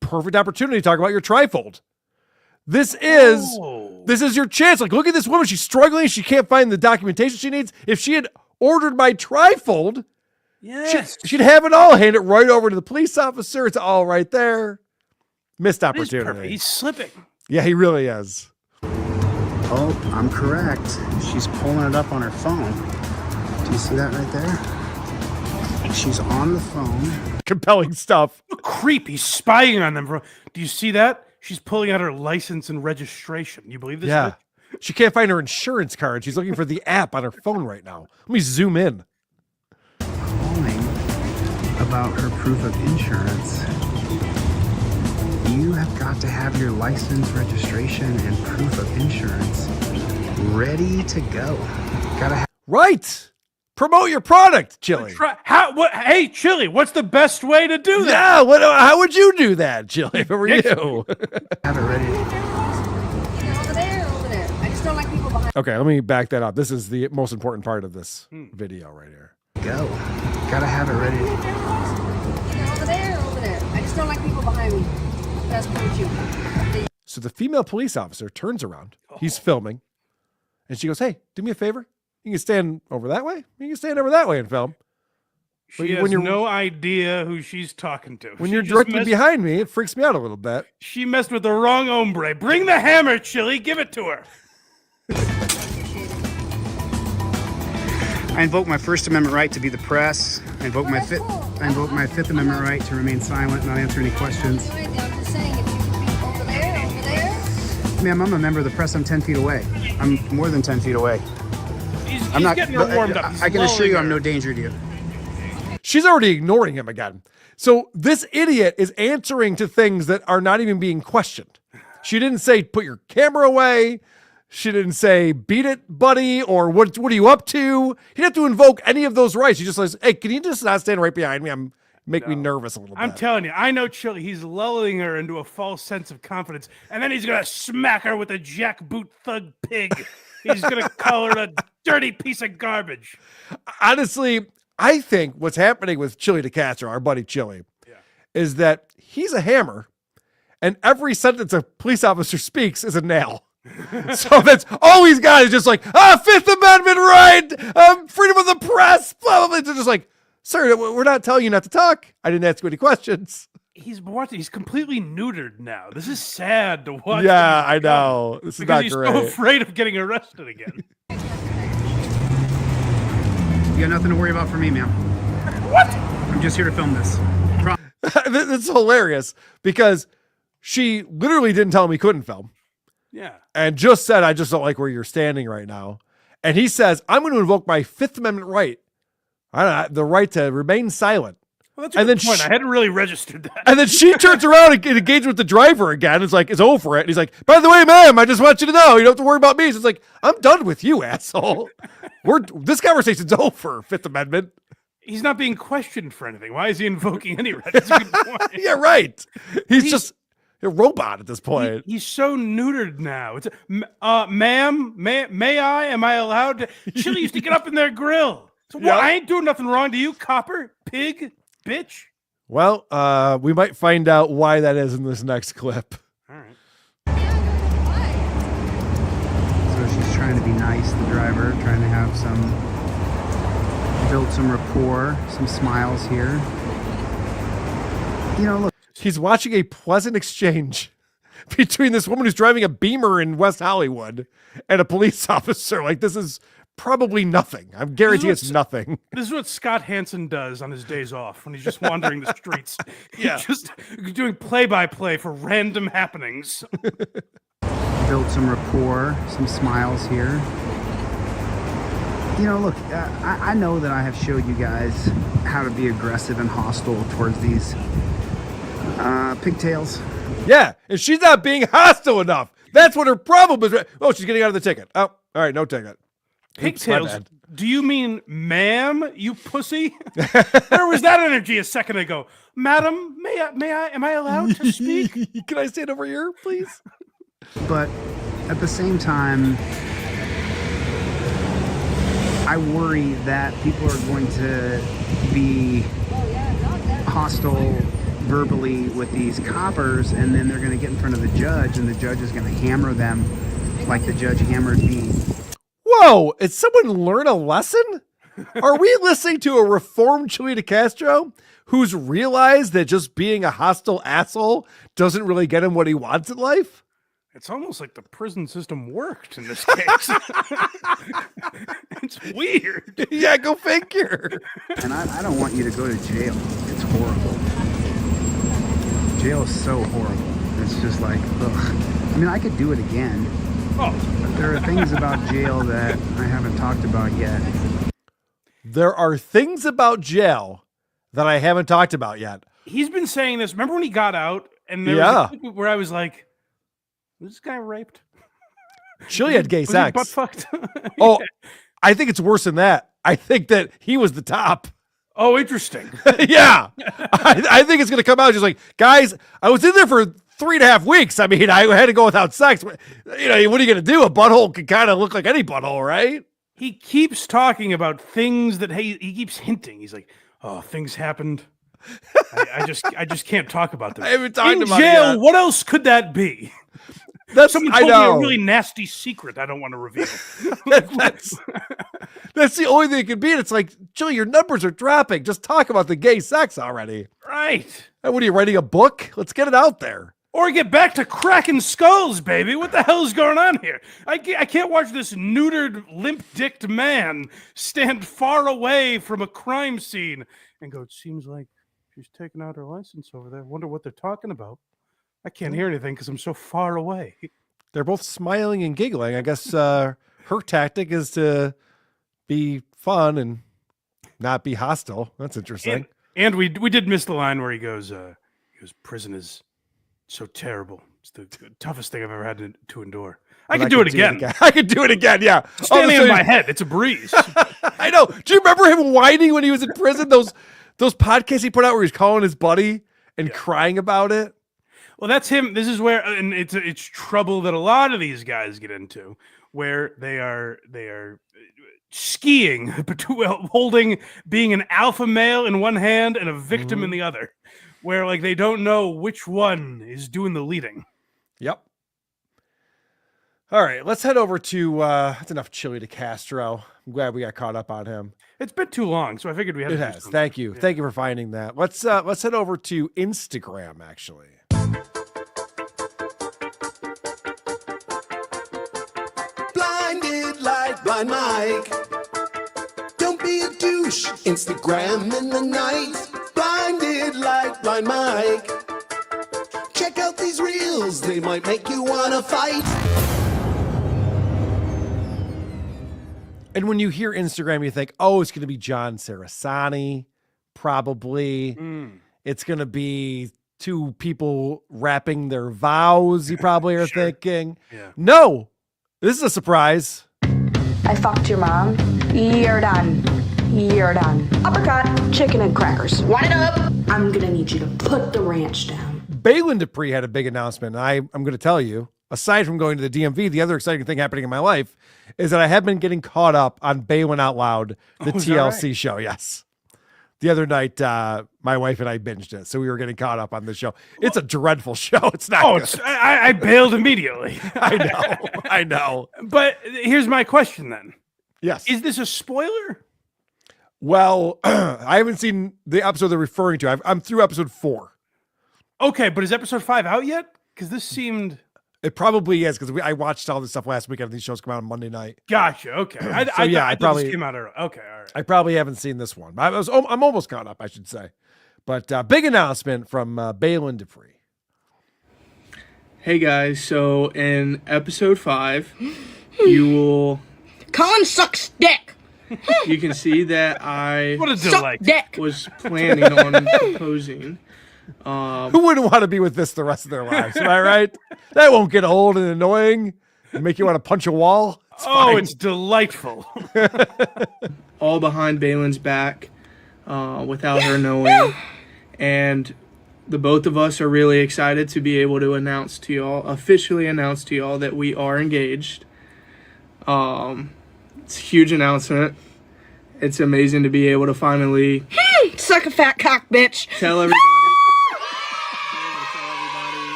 perfect opportunity to talk about your trifold. This is your chance. Like, look at this woman. She's struggling. She can't find the documentation she needs. If she had ordered my trifold, she'd have it all. Hand it right over to the police officer. It's all right there. Missed opportunity. He's slipping. Yeah, he really is. Oh, I'm correct. She's pulling it up on her phone. Do you see that right there? She's on the phone. Compelling stuff. Creep. He's spying on them. Do you see that? She's pulling out her license and registration. You believe this? Yeah. She can't find her insurance card. She's looking for the app on her phone right now. Let me zoom in. Calling about her proof of insurance. You have got to have your license, registration, and proof of insurance ready to go. Gotta have. Right. Promote your product, Chili. Hey, Chili, what's the best way to do that? Yeah, how would you do that, Chili, if it were you? Have it ready. Over there. I just don't like people behind. Okay, let me back that up. This is the most important part of this video right here. Go. Gotta have it ready. Over there. I just don't like people behind me. That's what you. So the female police officer turns around. He's filming. And she goes, hey, do me a favor. You can stand over that way. You can stand over that way and film. She has no idea who she's talking to. When you're directly behind me, it freaks me out a little bit. She messed with the wrong hombre. Bring the hammer, Chili. Give it to her. I invoke my First Amendment right to be the press. I invoke my Fifth Amendment right to remain silent and not answer any questions. I'm just saying, if you could be over there. Ma'am, I'm a member of the press. I'm 10 feet away. I'm more than 10 feet away. He's I'm not getting her warmed up. I can assure you I'm no danger to you. She's already ignoring him again. So this idiot is answering to things that are not even being questioned. She didn't say, put your camera away. She didn't say, beat it, buddy, or what are you up to? He didn't have to invoke any of those rights. He just says, hey, can you just not stand right behind me? I'm make me nervous a little bit. I'm telling you, I know Chili. He's lulling her into a false sense of confidence, and then he's gonna smack her with a jackboot thug pig. He's gonna call her a dirty piece of garbage. Honestly, I think what's happening with Chile de Castro, our buddy Chili, is that he's a hammer, and every sentence a police officer speaks is a nail. So that's all he's got is just like, Fifth Amendment right, freedom of the press, blah, blah, blah. They're just like, sir, we're not telling you not to talk. I didn't ask you any questions. He's watching. He's completely neutered now. This is sad to watch. Yeah, I know. This is because not he's great. so afraid of getting arrested again. You got nothing to worry about for me, ma'am. What? I'm just here to film this. This is hilarious because she literally didn't tell him he couldn't film. Yeah. And just said, I just don't like where you're standing right now. And he says, I'm going to invoke my Fifth Amendment right. I don't know, the right to remain silent. Well, that's a good point. I hadn't really registered that. And then she turns around and engages with the driver again. It's like, it's over it. And he's like, by the way, ma'am, I just want you to know, you don't have to worry about me. So it's like, I'm done with you, asshole. This conversation's over, Fifth Amendment. He's not being questioned for anything. Why is he invoking any right? That's a good point. Yeah, right. He's just a robot at this point. He's so neutered now. It's ma'am, may I? Am I allowed to? Chili used to get up in their grill. So what? I ain't doing nothing wrong to you, copper, pig, bitch. Well, we might find out why that is in this next clip. All right. So she's trying to be nice, the driver, trying to have build some rapport, some smiles here. You know, look. He's watching a pleasant exchange between this woman who's driving a Beamer in West Hollywood and a police officer. Like, this is probably nothing. I'm guaranteed it's nothing. This is what Scott Hansen does on his days off when he's just wandering the streets. Yeah. He's just doing play-by-play for random happenings. Build some rapport, some smiles here. You know, look, I know that I have showed you guys how to be aggressive and hostile towards these pigtails. Yeah, and she's not being hostile enough. That's what her problem is. Oh, she's getting out of the ticket. Oh, all right, no ticket. Pigtails? Do you mean ma'am, you pussy? Where was that energy a second ago? Madam, am I allowed to speak? Can I stand over here, please? But at the same time, I worry that people are going to be hostile verbally with these coppers, and then they're going to get in front of the judge, and the judge is going to hammer them like the judge hammered me. Whoa, did someone learn a lesson? Are we listening to a reformed Chile de Castro who's realized that just being a hostile asshole doesn't really get him what he wants in life? It's almost like the prison system worked in this case. It's weird. Yeah, go figure. And I don't want you to go to jail. It's horrible. Jail is so horrible. It's just like, ugh. I mean, I could do it again. Oh. But there are things about jail that I haven't talked about yet. There are things about jail that I haven't talked about yet. He's been saying this. Remember when he got out? And there was a clip where I was like, was this guy raped? Chili had gay sex. Butt fucked. Oh, I think it's worse than that. I think that he was the top. Oh, interesting. Yeah. I think it's going to come out just like, guys, I was in there for 3.5 weeks. I mean, I had to go without sex. You know, what are you going to do? A butthole can kind of look like any butthole, right? He keeps talking about things that he keeps hinting. He's like, oh, things happened. I just can't talk about them. I haven't talked about jail, it yet. what else could that be? Someone told me a really nasty secret I don't want to reveal. That's the only thing it could be. And it's like, Chili, your numbers are dropping. Just talk about the gay sex already. Right. And what are you writing a book? Let's get it out there. Or get back to cracking skulls, baby. What the hell is going on here? I can't watch this neutered, limp-dicked man stand far away from a crime scene and go, it seems like she's taking out her license over there. Wonder what they're talking about. I can't hear anything because I'm so far away. They're both smiling and giggling. I guess her tactic is to be fun and not be hostile. That's interesting. And we did miss the line where he goes, prison is so terrible. It's the toughest thing I've ever had to endure. I could do it again. I could do it again, yeah. Standing in my head, it's a breeze. I know. Do you remember him whining when he was in prison? Those podcasts he put out where he's calling his buddy and crying about it. Well, that's him. This is where, and it's trouble that a lot of these guys get into, where they are skiing, holding being an alpha male in one hand and a victim in the other, where like they don't know which one is doing the leading. Yep. All right, let's head over to that's enough Chile de Castro. I'm glad we got caught up on him. It's been too long, so I figured we had It to do has. something. Thank you. Yeah. Thank you for finding that. Let's head over to Instagram actually. Blinded like Blind Mike. Don't be a douche. Instagram in the night. Blinded like Blind Mike. Check out these reels. They might make you wanna fight. And when you hear Instagram, you think, oh, it's going to be John Sarasani, probably. It's going to be two people rapping their vows, you probably are thinking. Yeah. No, this is a surprise. I fucked your mom. You're done. You're done. Uppercut, chicken and crackers. Want it up? I'm gonna need you to put the ranch down. Baylen Dupree had a big announcement. And I'm going to tell you, aside from going to the DMV, the other exciting thing happening in my life is that I have been getting caught up on Baylen Out Loud, the TLC show. Yes. The other night, my wife and I binged it. So we were getting caught up on the show. It's a dreadful show. It's not good. I bailed immediately. I know. But here's my question then. Yes. Is this a spoiler? Well, I haven't seen the episode they're referring to. I'm through episode 4. Okay, but is episode 5 out yet? Because this seemed... It probably is, because I watched all this stuff last weekend. These shows come out on Monday night. Gotcha. Okay. I thought probably this came out early. Okay. All right. I probably haven't seen this one. I'm almost caught up, I should say. But big announcement from Baylen Dupree. Hey guys, so in episode 5, you will... Colin sucks dick. You can see that I What a delight. was planning on proposing. Who wouldn't want to be with this the rest of their lives? Am I right? That won't get old and annoying and make you want to punch a wall. It's delightful. All behind Baylen's back without her knowing. And the both of us are really excited to be able to officially announce to y'all that we are engaged. It's a huge announcement. It's amazing to be able to finally Suck a fat cock, bitch. tell everybody.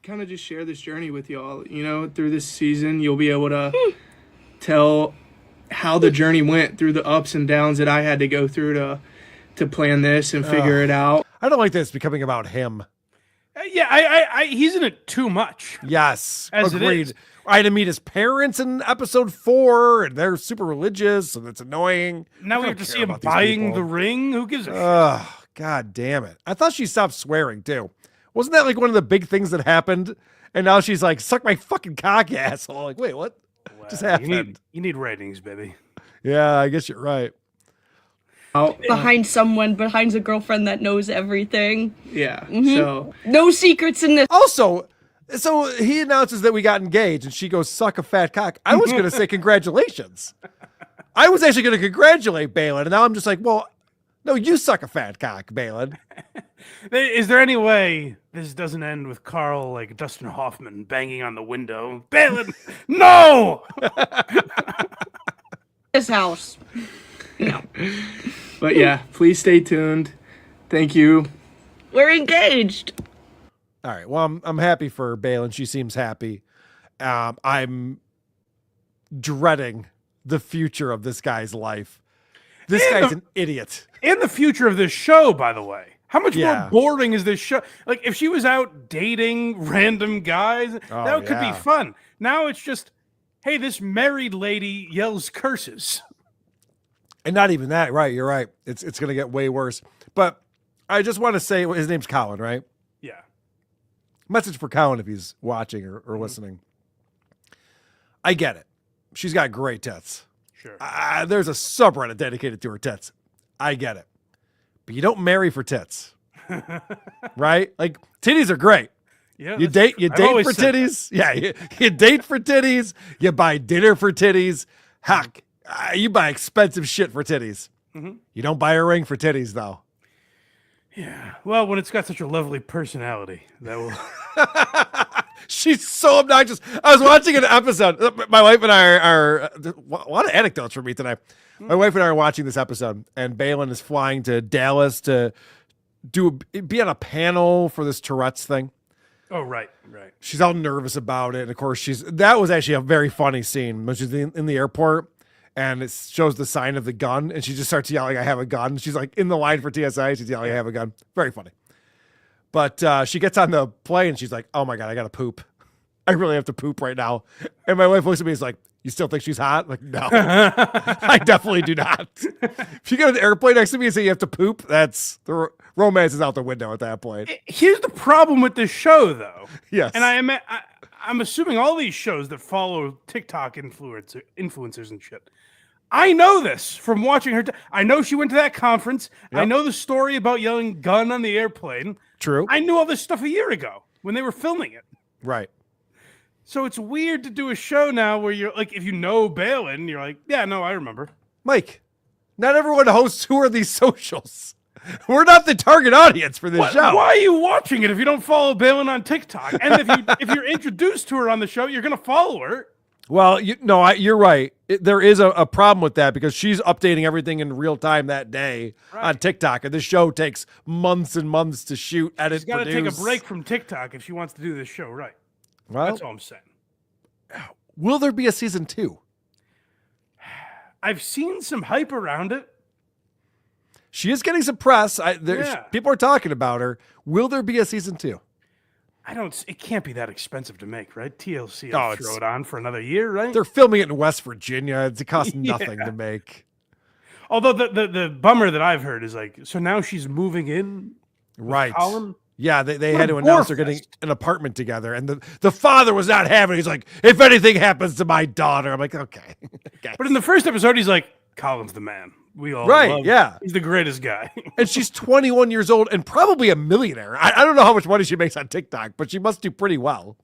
Kind of just share this journey with y'all. You know, through this season, you'll be able to tell how the journey went through the ups and downs that I had to go through to plan this and figure it out. I don't like that it's becoming about him. Yeah, he's in it too much. Yes, As it agreed. is. I had to meet his parents in episode 4, and they're super religious, and it's annoying. Now we have to see him buying the ring. Who gives a shit? Oh, God damn it. I thought she stopped swearing, too. Wasn't that like one of the big things that happened? And now she's like, suck my fucking cock, you asshole. Like, wait, what just happened? You need ratings, baby. Yeah, I guess you're right. Behind a girlfriend that knows everything. Yeah, So no secrets in this. Also, so he announces that we got engaged, and she goes, suck a fat cock. I was going to say congratulations. I was actually going to congratulate Baylen, and now I'm just like, well, no, you suck a fat cock, Baylen. Is there any way this doesn't end with Karl like Dustin Hoffman banging on the window? Baylen, no! This house. No. But yeah, please stay tuned. Thank you. We're engaged. All right. Well, I'm happy for Baylen. She seems happy. I'm dreading the future of this guy's life. This guy's an idiot. And the future of this show, by the way. How much more boring is this show? Like, if she was out dating random guys, that could be fun. Now it's just, hey, this married lady yells curses. And not even that, right? You're right. It's going to get way worse. But I just want to say, his name's Colin, right? Yeah. Message for Colin if he's watching or listening. I get it. She's got great tits. Sure. There's a subreddit dedicated to her tits. I get it. But you don't marry for tits. Right? Like, titties are great. Yeah, you date for titties. That. Yeah, you date for titties. You buy dinner for titties. Heck, you buy expensive shit for titties. Mhm. You don't buy a ring for titties, though. Yeah. Well, when it's got such a lovely personality, that will. She's so obnoxious. I was watching an episode. My wife and I are a lot of anecdotes for me today. My wife and I are watching this episode, and Baylen is flying to Dallas to be on a panel for this Tourette's thing. Oh, right. She's all nervous about it, and of course, that was actually a very funny scene, which is in the airport, and it shows the sign of the gun, and she just starts yelling, "I have a gun!" She's like in the line for TSA. She's yelling, "I have a gun!" Very funny. But she gets on the plane, and she's like, "Oh my god, I gotta poop. I really have to poop right now." And my wife looks at me, and is like, "You still think she's hot?" I'm like, no, I definitely do not. If you get on the airplane next to me and say you have to poop, that's the romance is out the window at that point. Here's the problem with this show, though. Yes. And I'm assuming all these shows that follow TikTok influencers and shit. I know this from watching her. I know she went to that conference. Yep. I know the story about yelling gun on the airplane. True. I knew all this stuff a year ago when they were filming it. Right. So it's weird to do a show now where you're like, if you know Baylen, you're like, yeah, no, I remember. Mike, not everyone hosts Who Are These Socials. We're not the target audience for this show. Why are you watching it if you don't follow Baylen on TikTok? And if you're introduced to her on the show, you're going to follow her. Well, you're right. There is a problem with that because she's updating everything in real time that day on TikTok, and this show takes months and months to shoot, edit, She's got to produce. take a break from TikTok if she wants to do this show right. Well, that's all I'm saying. Will there be a season 2? I've seen some hype around it. She is getting some press. People are talking about her. Will there be a season 2? It can't be that expensive to make, right? TLC will throw it on for another year, right? They're filming it in West Virginia. It costs nothing to make. Although the bummer that I've heard is like, so now she's moving in with Right. Colin? Yeah, they had to announce they're getting an apartment together, and the father was not having it. He's like, if anything happens to my daughter, I'm like, okay. But in the first episode, he's like, Colin's the man. We all Right, love yeah. He's the greatest guy. And she's 21 years old and probably a millionaire. I don't know how much money she makes on TikTok, but she must do pretty well.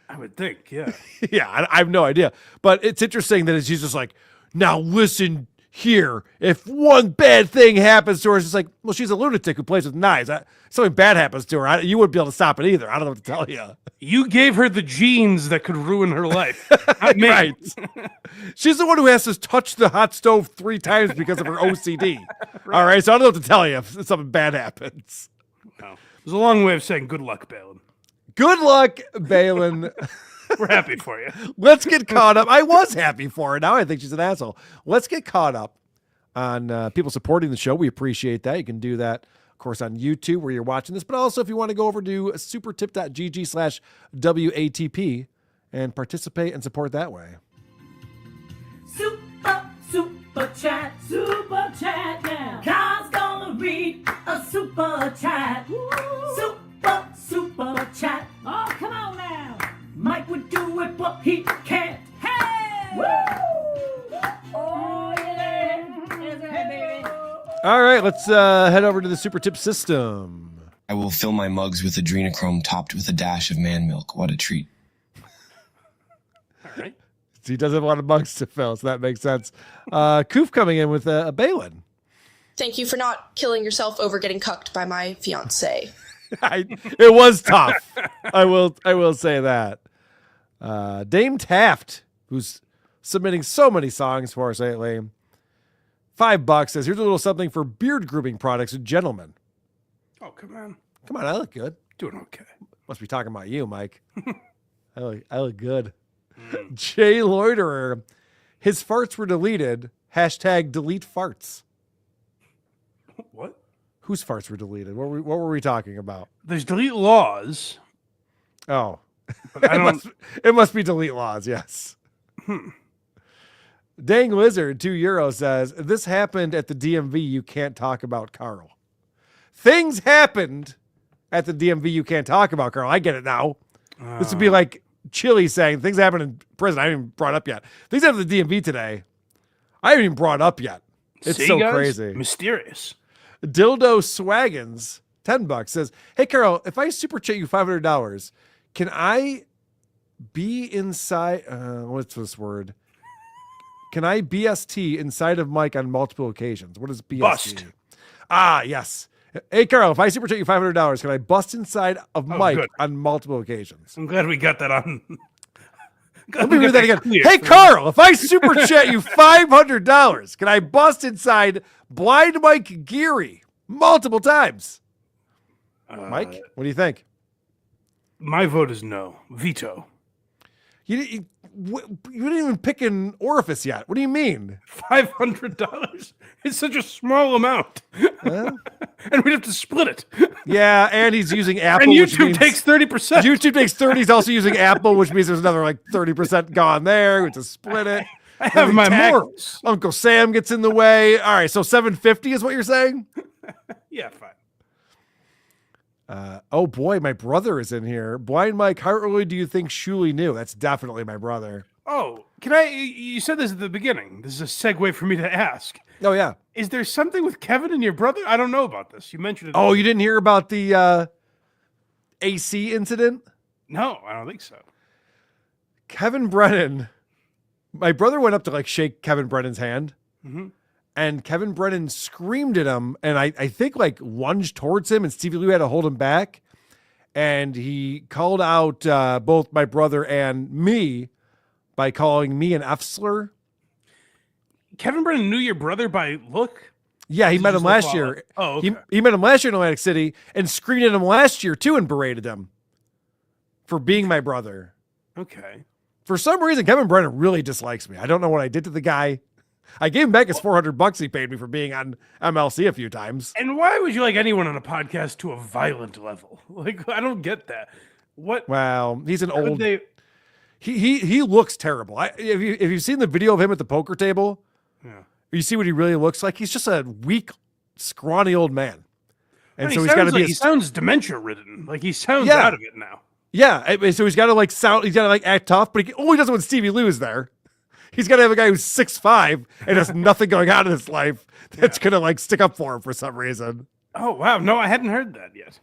I would think, yeah. Yeah, I have no idea. But it's interesting that she's just like, now listen here. If one bad thing happens to her, it's just like, well, she's a lunatic who plays with knives. Something bad happens to her, you wouldn't be able to stop it either. I don't know what to tell you. You gave her the genes that could ruin her life. Not me. Right. She's the one who has to touch the hot stove 3 times because of her OCD. Right. All right, so I don't know what to tell you if something bad happens. Well, there's a long way of saying good luck, Baylen. Good luck, Baylen. We're happy for you. Let's get caught up. I was happy for her. Now I think she's an asshole. Let's get caught up on people supporting the show. We appreciate that. You can do that, of course, on YouTube where you're watching this, but also if you want to go over to supertip.gg/WATP and participate and support that way. Super chat now. God's gonna read a super chat. Super chat. Oh, come on now. Mike would do it, but he can't. Hey! Woo! Oh, yeah. Baby. All right, let's head over to the super tip system. I will fill my mugs with adrenochrome topped with a dash of man milk. What a treat. All right. He doesn't have a lot of mugs to fill, so that makes sense. Koof coming in with a Baylen. Thank you for not killing yourself over getting cucked by my fiance. It was tough. I will say that. Dame Taft, who's submitting so many songs for us lately, $5 says, here's a little something for beard grooming products and gentlemen. Oh, come on. Come on, I look good. Doing okay. Must be talking about you, Mike. I look good. Jay Loiterer, his farts were deleted. # delete farts. What? Whose farts were deleted? What were we talking about? There's delete Lawz. Oh. But I don't... it must be delete Lawz, yes. Dang Lizard, €2 says, this happened at the DMV. You can't talk about Karl. Things happened at the DMV. You can't talk about Karl. I get it now. This would be like Chile saying things happened in prison. I haven't even brought up yet. Things happened at the DMV today. I haven't even brought up yet. It's See, so guys? crazy. Mysterious. Dildo Swaggins, $10 says, hey, Karl, if I super chat you $500, can I be inside? What's this word? Can I BST inside of Mike on multiple occasions? What is BST? Bust. Ah, yes. Hey, Carl, if I super chat you $500, can I bust inside of Mike good. on multiple occasions? I'm glad we got that on. Let me read that again. Hey, Carl, if I super chat you $500, can I bust inside Blind Mike Geary multiple times? Mike, what do you think? My vote is no. Veto. You didn't even pick an orifice yet. What do you mean? $500? It's such a small amount. And we'd have to split it. Yeah, and he's using Apple. And which YouTube means takes 30%. YouTube takes 30. He's also using Apple, which means there's another like 30% gone there. We have to split it. I have my morals. Uncle Sam gets in the way. All right, so 750 is what you're saying? Yeah, fine. Oh boy, my brother is in here. Blind Mike, how early do you think Shuli knew? That's definitely my brother. Oh, you said this at the beginning. This is a segue for me to ask. Oh, yeah. Is there something with Kevin and your brother? I don't know about this. You mentioned it. Oh, you didn't hear about the AC incident? No, I don't think so. Kevin Brennan, my brother went up to like shake Kevin Brennan's hand. Mm-hmm. And Kevin Brennan screamed at him, and I think like lunged towards him, and Stevie Lou had to hold him back. And he called out both my brother and me by calling me an F slur. Kevin Brennan knew your brother by look? Yeah, he met him last year. Oh, okay. He met him last year in Atlantic City and screamed at him last year too and berated him for being my brother. Okay. For some reason, Kevin Brennan really dislikes me. I don't know what I did to the guy. I gave him back his $400 he paid me for being on MLC a few times. And why would you like anyone on a podcast to a violent level? Like, I don't get that. What? Well, he's an old. He looks terrible. If you've seen the video of him at the poker table, yeah, you see what he really looks like. He's just a weak, scrawny old man, and so he's got to be. He sounds dementia ridden. Like he sounds out of it now. Yeah, so he's got to like sound. He's got to like act tough, but he only does it when Stevie Lou is there. He's got to have a guy who's 6'5" and has nothing going on in his life that's gonna like stick up for him for some reason. Oh wow, no, I hadn't heard that yet.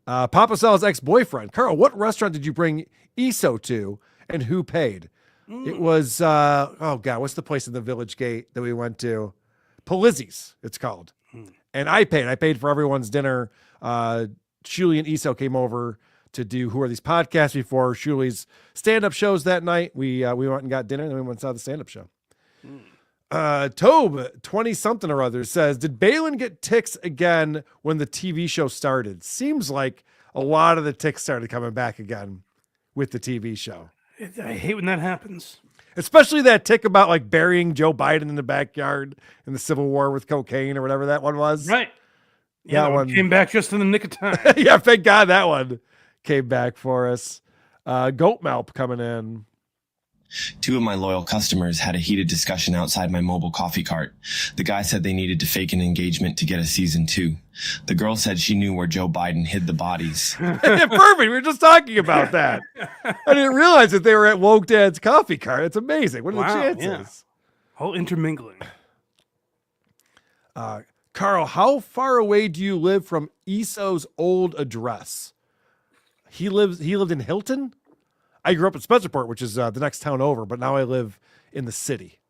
Papa Sal's ex-boyfriend, Carl. What restaurant did you bring Eso to, and who paid? It was oh god, what's the place in the Village Gate that we went to? Polizzi's, it's called. And I paid. I paid for everyone's dinner. Shuli and Eso came over to do Who Are These Podcasts before Shuli's stand-up shows that night. We went and got dinner, and then we went and saw the stand-up show. Tobe, 20-something or other, says, did Baylen get ticks again when the TV show started? Seems like a lot of the ticks started coming back again with the TV show. I hate when that happens. Especially that tick about like burying Joe Biden in the backyard in the Civil War with cocaine or whatever that one was. Right. Yeah, that one came back just in the nick of time. Yeah, thank God that one came back for us. Goat Malp coming in. 2 of my loyal customers had a heated discussion outside my mobile coffee cart. The guy said they needed to fake an engagement to get a season 2. The girl said she knew where Joe Biden hid the bodies. Perfect. We were just talking about that. I didn't realize that they were at Woke Dad's coffee cart. It's amazing. What are the chances? Yeah. Whole intermingling. Carl, how far away do you live from Eso's old address? He lived in Hilton. I grew up in Spencerport, which is the next town over, but now I live in the city.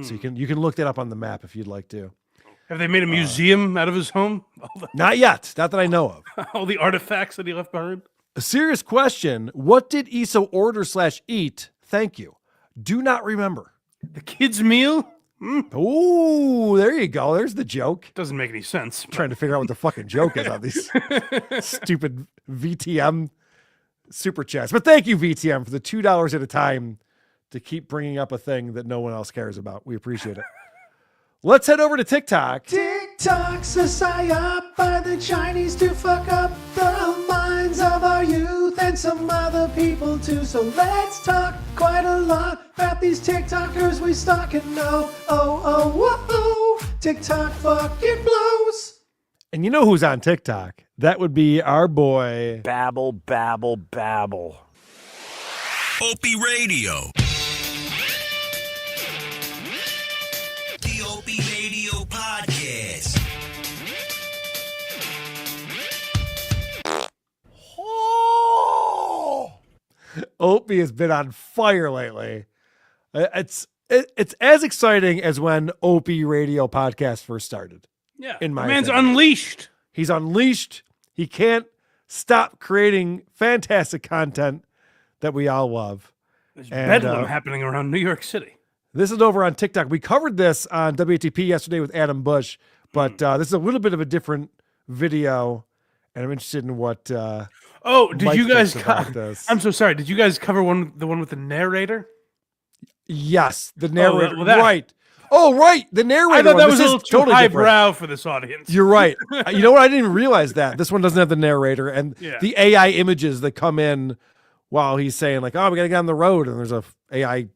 So you can look that up on the map if you'd like to. Have they made a museum out of his home? Not yet. Not that I know of. All the artifacts that he left behind? A serious question. What did Eso order/eat? Thank you. Do not remember. The kid's meal? Ooh, there you go. There's the joke. Doesn't make any sense. Trying to figure out what the fucking joke is on these stupid VTM super chats. But thank you, VTM, for the $2 at a time to keep bringing up a thing that no one else cares about. We appreciate it. Let's head over to TikTok. TikTok's a psyop by the Chinese to fuck up the minds of our youth and some other people too. So let's talk quite a lot about these TikTokers we stalk and know. Oh, TikTok fucking blows. And you know who's on TikTok? That would be our boy Babble, babble, babble. Opie Radio. The Opie Radio Podcast. Opie has been on fire lately. It's it's as exciting as when Opie Radio podcast first started. Yeah. In my man's opinion. unleashed. He's unleashed. He can't stop creating fantastic content that we all love. There's And, bedlam happening around New York City. This is over on TikTok. We covered this on WATP yesterday with Adam Bush, but this is a little bit of a different video, and I'm interested in what. Did Mike you guys? thinks about this. I'm so sorry. Did you guys cover the one with the narrator? Yes, the narrator. well, that- right. Oh, right. The narrator. I thought one. that This was a is little too totally different. highbrow for this audience. You're right. You know what? I didn't realize that. This one doesn't have the narrator and Yeah. the AI images that come in while he's saying, like, oh, we got to get on the road. And there's a AI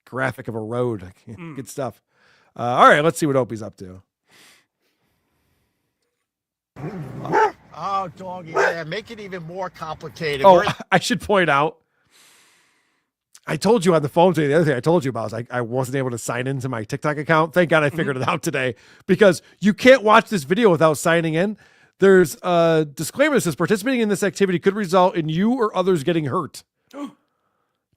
graphic of a road. Good stuff. All right, let's see what Opie's up to. Oh, doggy, yeah, make it even more complicated. Oh, I should point out, I told you on the phone today, the other thing I told you about was I wasn't able to sign into my TikTok account. Thank God I figured it out today, because you can't watch this video without signing in. There's a disclaimer that says participating in this activity could result in you or others getting hurt.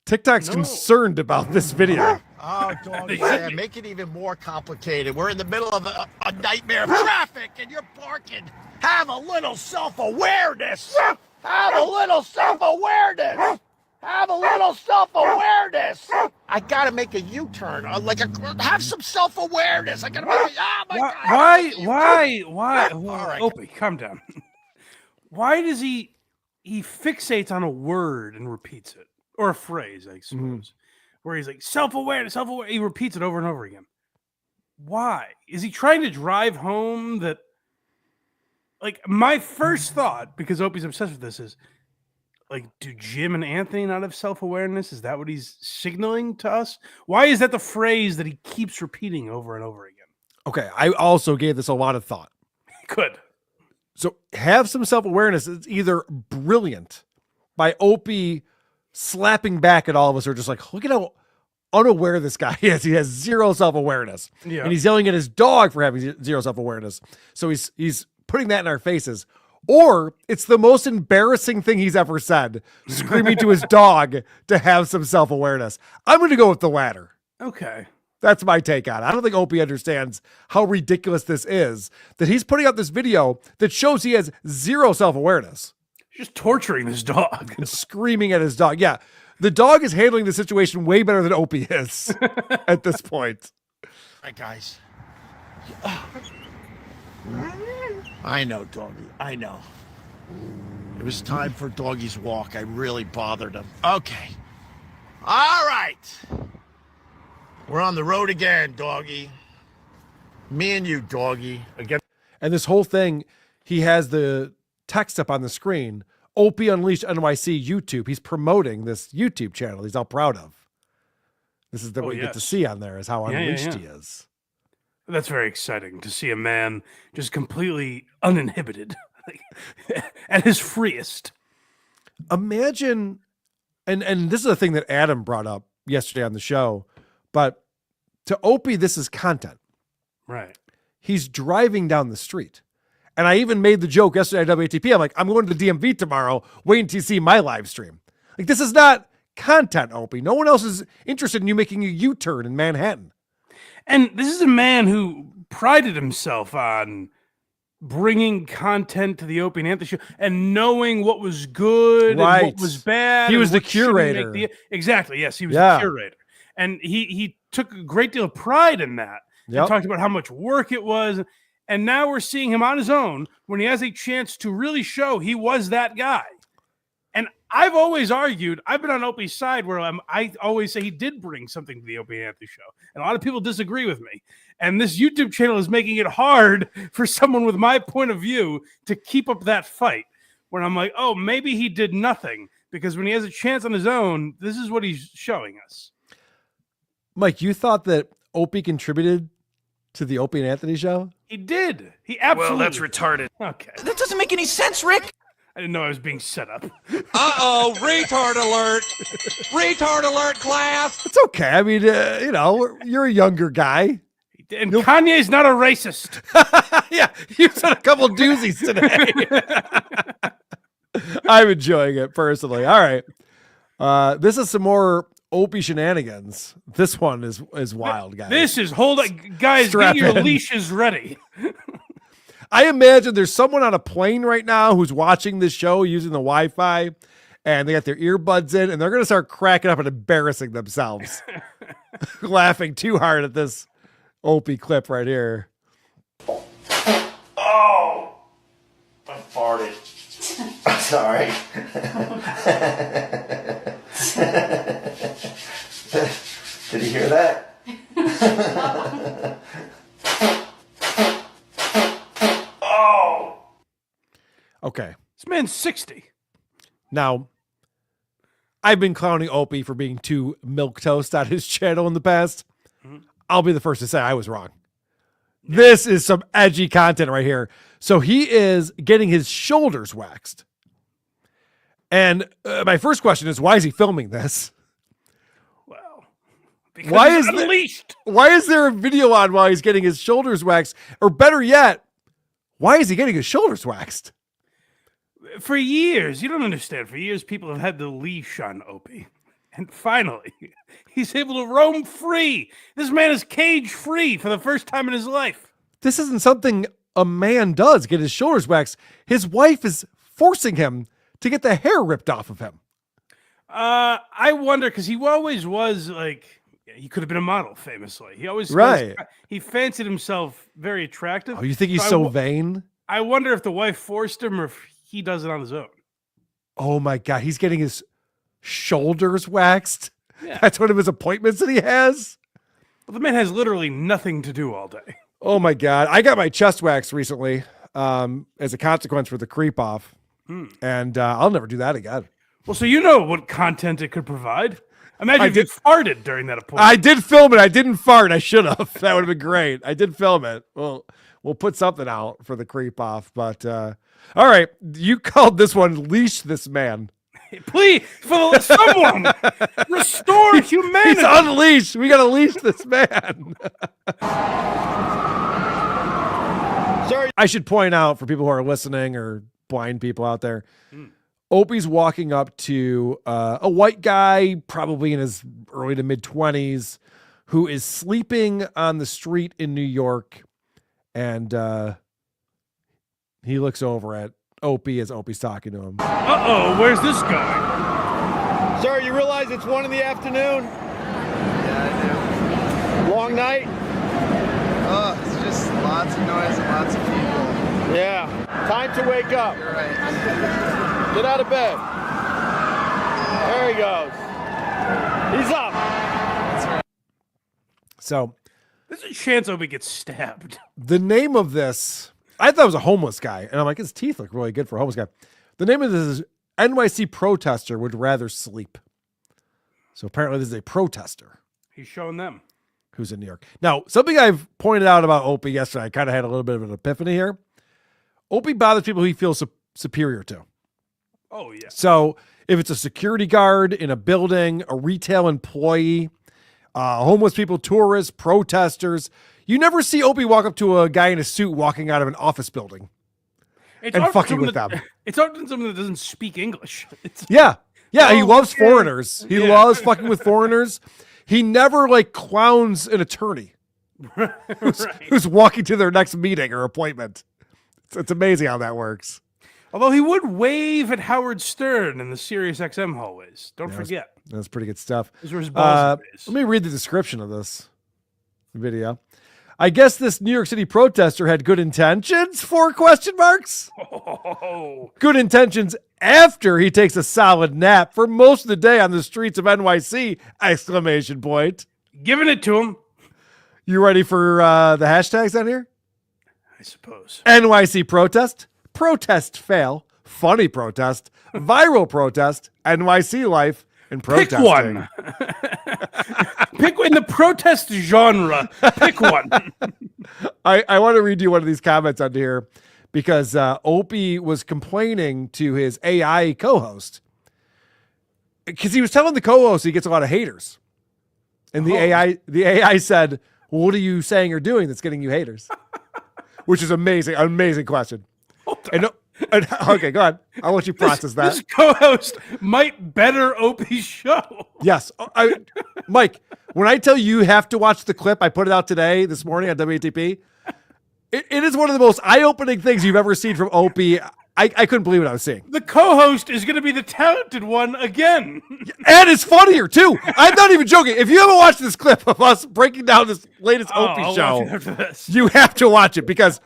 TikTok's concerned about this video. Oh, doggy, yeah, make it even more complicated. We're in the middle of a nightmare of traffic, and you're parking. Have a little self-awareness. Have a little self-awareness. Have a little self-awareness. I gotta make a U-turn. Have some self-awareness. I gotta make Why? Opie, calm down. Why does he fixates on a word and repeats it, or a phrase, I suppose, where he's like self-awareness. He repeats it over and over again. Why is he trying to drive home that? Like, my first thought, because Opie's obsessed with this, is like, do Jim and Anthony not have self-awareness? Is that what he's signaling to us? Why is that the phrase that he keeps repeating over and over again? Okay, I also gave this a lot of thought. Good. So have some self-awareness. It's either brilliant by Opie slapping back at all of us, or just like, look at how unaware this guy is. He has zero self-awareness. Yeah. And he's yelling at his dog for having zero self-awareness. So he's putting that in our faces. Or it's the most embarrassing thing he's ever said, screaming to his dog to have some self-awareness. I'm going to go with the latter. Okay. That's my take on it. I don't think Opie understands how ridiculous this is, that he's putting out this video that shows he has zero self-awareness. Just torturing this dog. And screaming at his dog. Yeah, the dog is handling the situation way better than Opie is at this point. All right, guys. I know, doggy. I know. It was time for doggy's walk. I really bothered him. Okay. All right. We're on the road again, doggy. Me and you, doggy. Again. And this whole thing, he has the text up on the screen, Opie Unleashed NYC YouTube. He's promoting this YouTube channel he's all proud of. This is what you get to see on there, is how unleashed he is. That's very exciting to see a man just completely uninhibited at his freest. Imagine, and this is a thing that Adam brought up yesterday on the show, but to Opie, this is content. Right. He's driving down the street. And I even made the joke yesterday at WATP. I'm like, I'm going to the DMV tomorrow, waiting to see my live stream. Like, this is not content, Opie. No one else is interested in you making a U-turn in Manhattan. And this is a man who prided himself on bringing content to the Opie and Anthony show and knowing what was good and what was bad. He was and the what shouldn't curator. make exactly. Yes, he was the curator. And he took a great deal of pride in that. Yep. And talked about how much work it was. And now we're seeing him on his own when he has a chance to really show he was that guy. And I've always argued, I've been on Opie's side where I always say he did bring something to the Opie and Anthony show. And a lot of people disagree with me. And this YouTube channel is making it hard for someone with my point of view to keep up that fight. When I'm like, oh, maybe he did nothing. Because when he has a chance on his own, this is what he's showing us. Mike, you thought that Opie contributed to the Opie and Anthony show? He did. He absolutely. Well, that's retarded. Okay. That doesn't make any sense, Rick. I didn't know I was being set up. Uh-oh, retard alert. Retard alert, class. It's okay. I mean, you're a younger guy. And Kanye's not a racist. Yeah, you said a couple doozies today. I'm enjoying it personally. All right. This is some more Opie shenanigans. This one is wild, guys. This is hold on, guys. Strap get your in. leashes ready. I imagine there's someone on a plane right now who's watching this show using the Wi-Fi, and they got their earbuds in, and they're going to start cracking up and embarrassing themselves, laughing too hard at this Opie clip right here. Oh! I farted. Sorry. Did you hear that? Oh! Okay. This man's 60. Now, I've been clowning Opie for being too milquetoast on his channel in the past. I'll be the first to say I was wrong. This is some edgy content right here. So he is getting his shoulders waxed. And my first question is, why is he filming this? Because Why he's is there- unleashed? Why is there a video on while he's getting his shoulders waxed? Or better yet, why is he getting his shoulders waxed? For years, you don't understand. For years, people have had the leash on Opie. And finally, he's able to roam free. This man is cage free for the first time in his life. This isn't something a man does, get his shoulders waxed. His wife is forcing him to get the hair ripped off of him. I wonder, because he always was like, he could have been a model, famously. He always Right. he fancied himself very attractive. Oh, you think he's I so wo- vain? I wonder if the wife forced him or if he does it on his own. Oh my God, he's getting his shoulders waxed. Yeah. That's one of his appointments that he has. Well, the man has literally nothing to do all day. Oh my God. I got my chest waxed recently as a consequence for the creep off. And I'll never do that again. Well, so you know what content it could provide. Imagine I if you did- farted during that appointment. I did film it. I didn't fart. I should have. That would have been great. I did film it. Well, we'll put something out for the creep off. But all right. You called this one Leash This Man. Please, for someone, restore humanity. He's unleashed. We got to leash this man. Sorry. I should point out for people who are listening or blind people out there, Opie's walking up to a white guy, probably in his early to mid 20s, who is sleeping on the street in New York. And he looks over at Opie as Opie's talking to him. Uh-oh, where's this going? Sir, you realize it's 1 in the afternoon? Yeah, I do. Long night? Oh, it's just lots of noise and lots of people. Yeah. Time to wake up. You're right. Get out of bed. There he goes. He's up. So There's a chance Opie gets stabbed. the name of this, I thought it was a homeless guy. And I'm like, his teeth look really good for a homeless guy. The name of this is NYC protester would rather sleep. So apparently this is a protester He's showing them. who's in New York. Now, something I've pointed out about Opie yesterday, I kind of had a little bit of an epiphany here. Opie bothers people he feels superior to. Oh, yeah. So if it's a security guard in a building, a retail employee, homeless people, tourists, protesters, you never see Opie walk up to a guy in a suit walking out of an office building and often fucking someone with that- them. It's often someone that doesn't speak English. It's, Yeah. Yeah, he Oh, loves okay. foreigners. He Yeah. loves fucking with foreigners. He never like clowns an attorney who's walking to their next meeting or appointment. It's amazing how that works. Although he would wave at Howard Stern in the Sirius XM hallways. Don't forget. That's pretty good stuff. Those were his balls days. Let me read the description of this video. I guess this New York City protester had good intentions, 4 question marks. Oh. Good intentions after he takes a solid nap for most of the day on the streets of NYC, exclamation point. Giving it to him. You ready for the hashtags on here? I suppose. NYC protest, protest fail, funny protest, viral protest, NYC life, and protesting. Pick one. Pick in the protest genre. Pick one. I want to read you one of these comments under here because Opie was complaining to his AI co-host because he was telling the co-host he gets a lot of haters. And the AI said, what are you saying or doing that's getting you haters? Which is amazing. Amazing question. And Okay, go ahead. I'll let you process that. This co-host might better Opie's show. Yes. Mike, when I tell you have to watch the clip, I put it out this morning on WATP. It is one of the most eye-opening things you've ever seen from Opie. I couldn't believe what I was seeing. The co-host is going to be the talented one again. And it's funnier, too. I'm not even joking. If you haven't watched this clip of us breaking down this latest Opie I'll show, watch it after this. you have to watch it because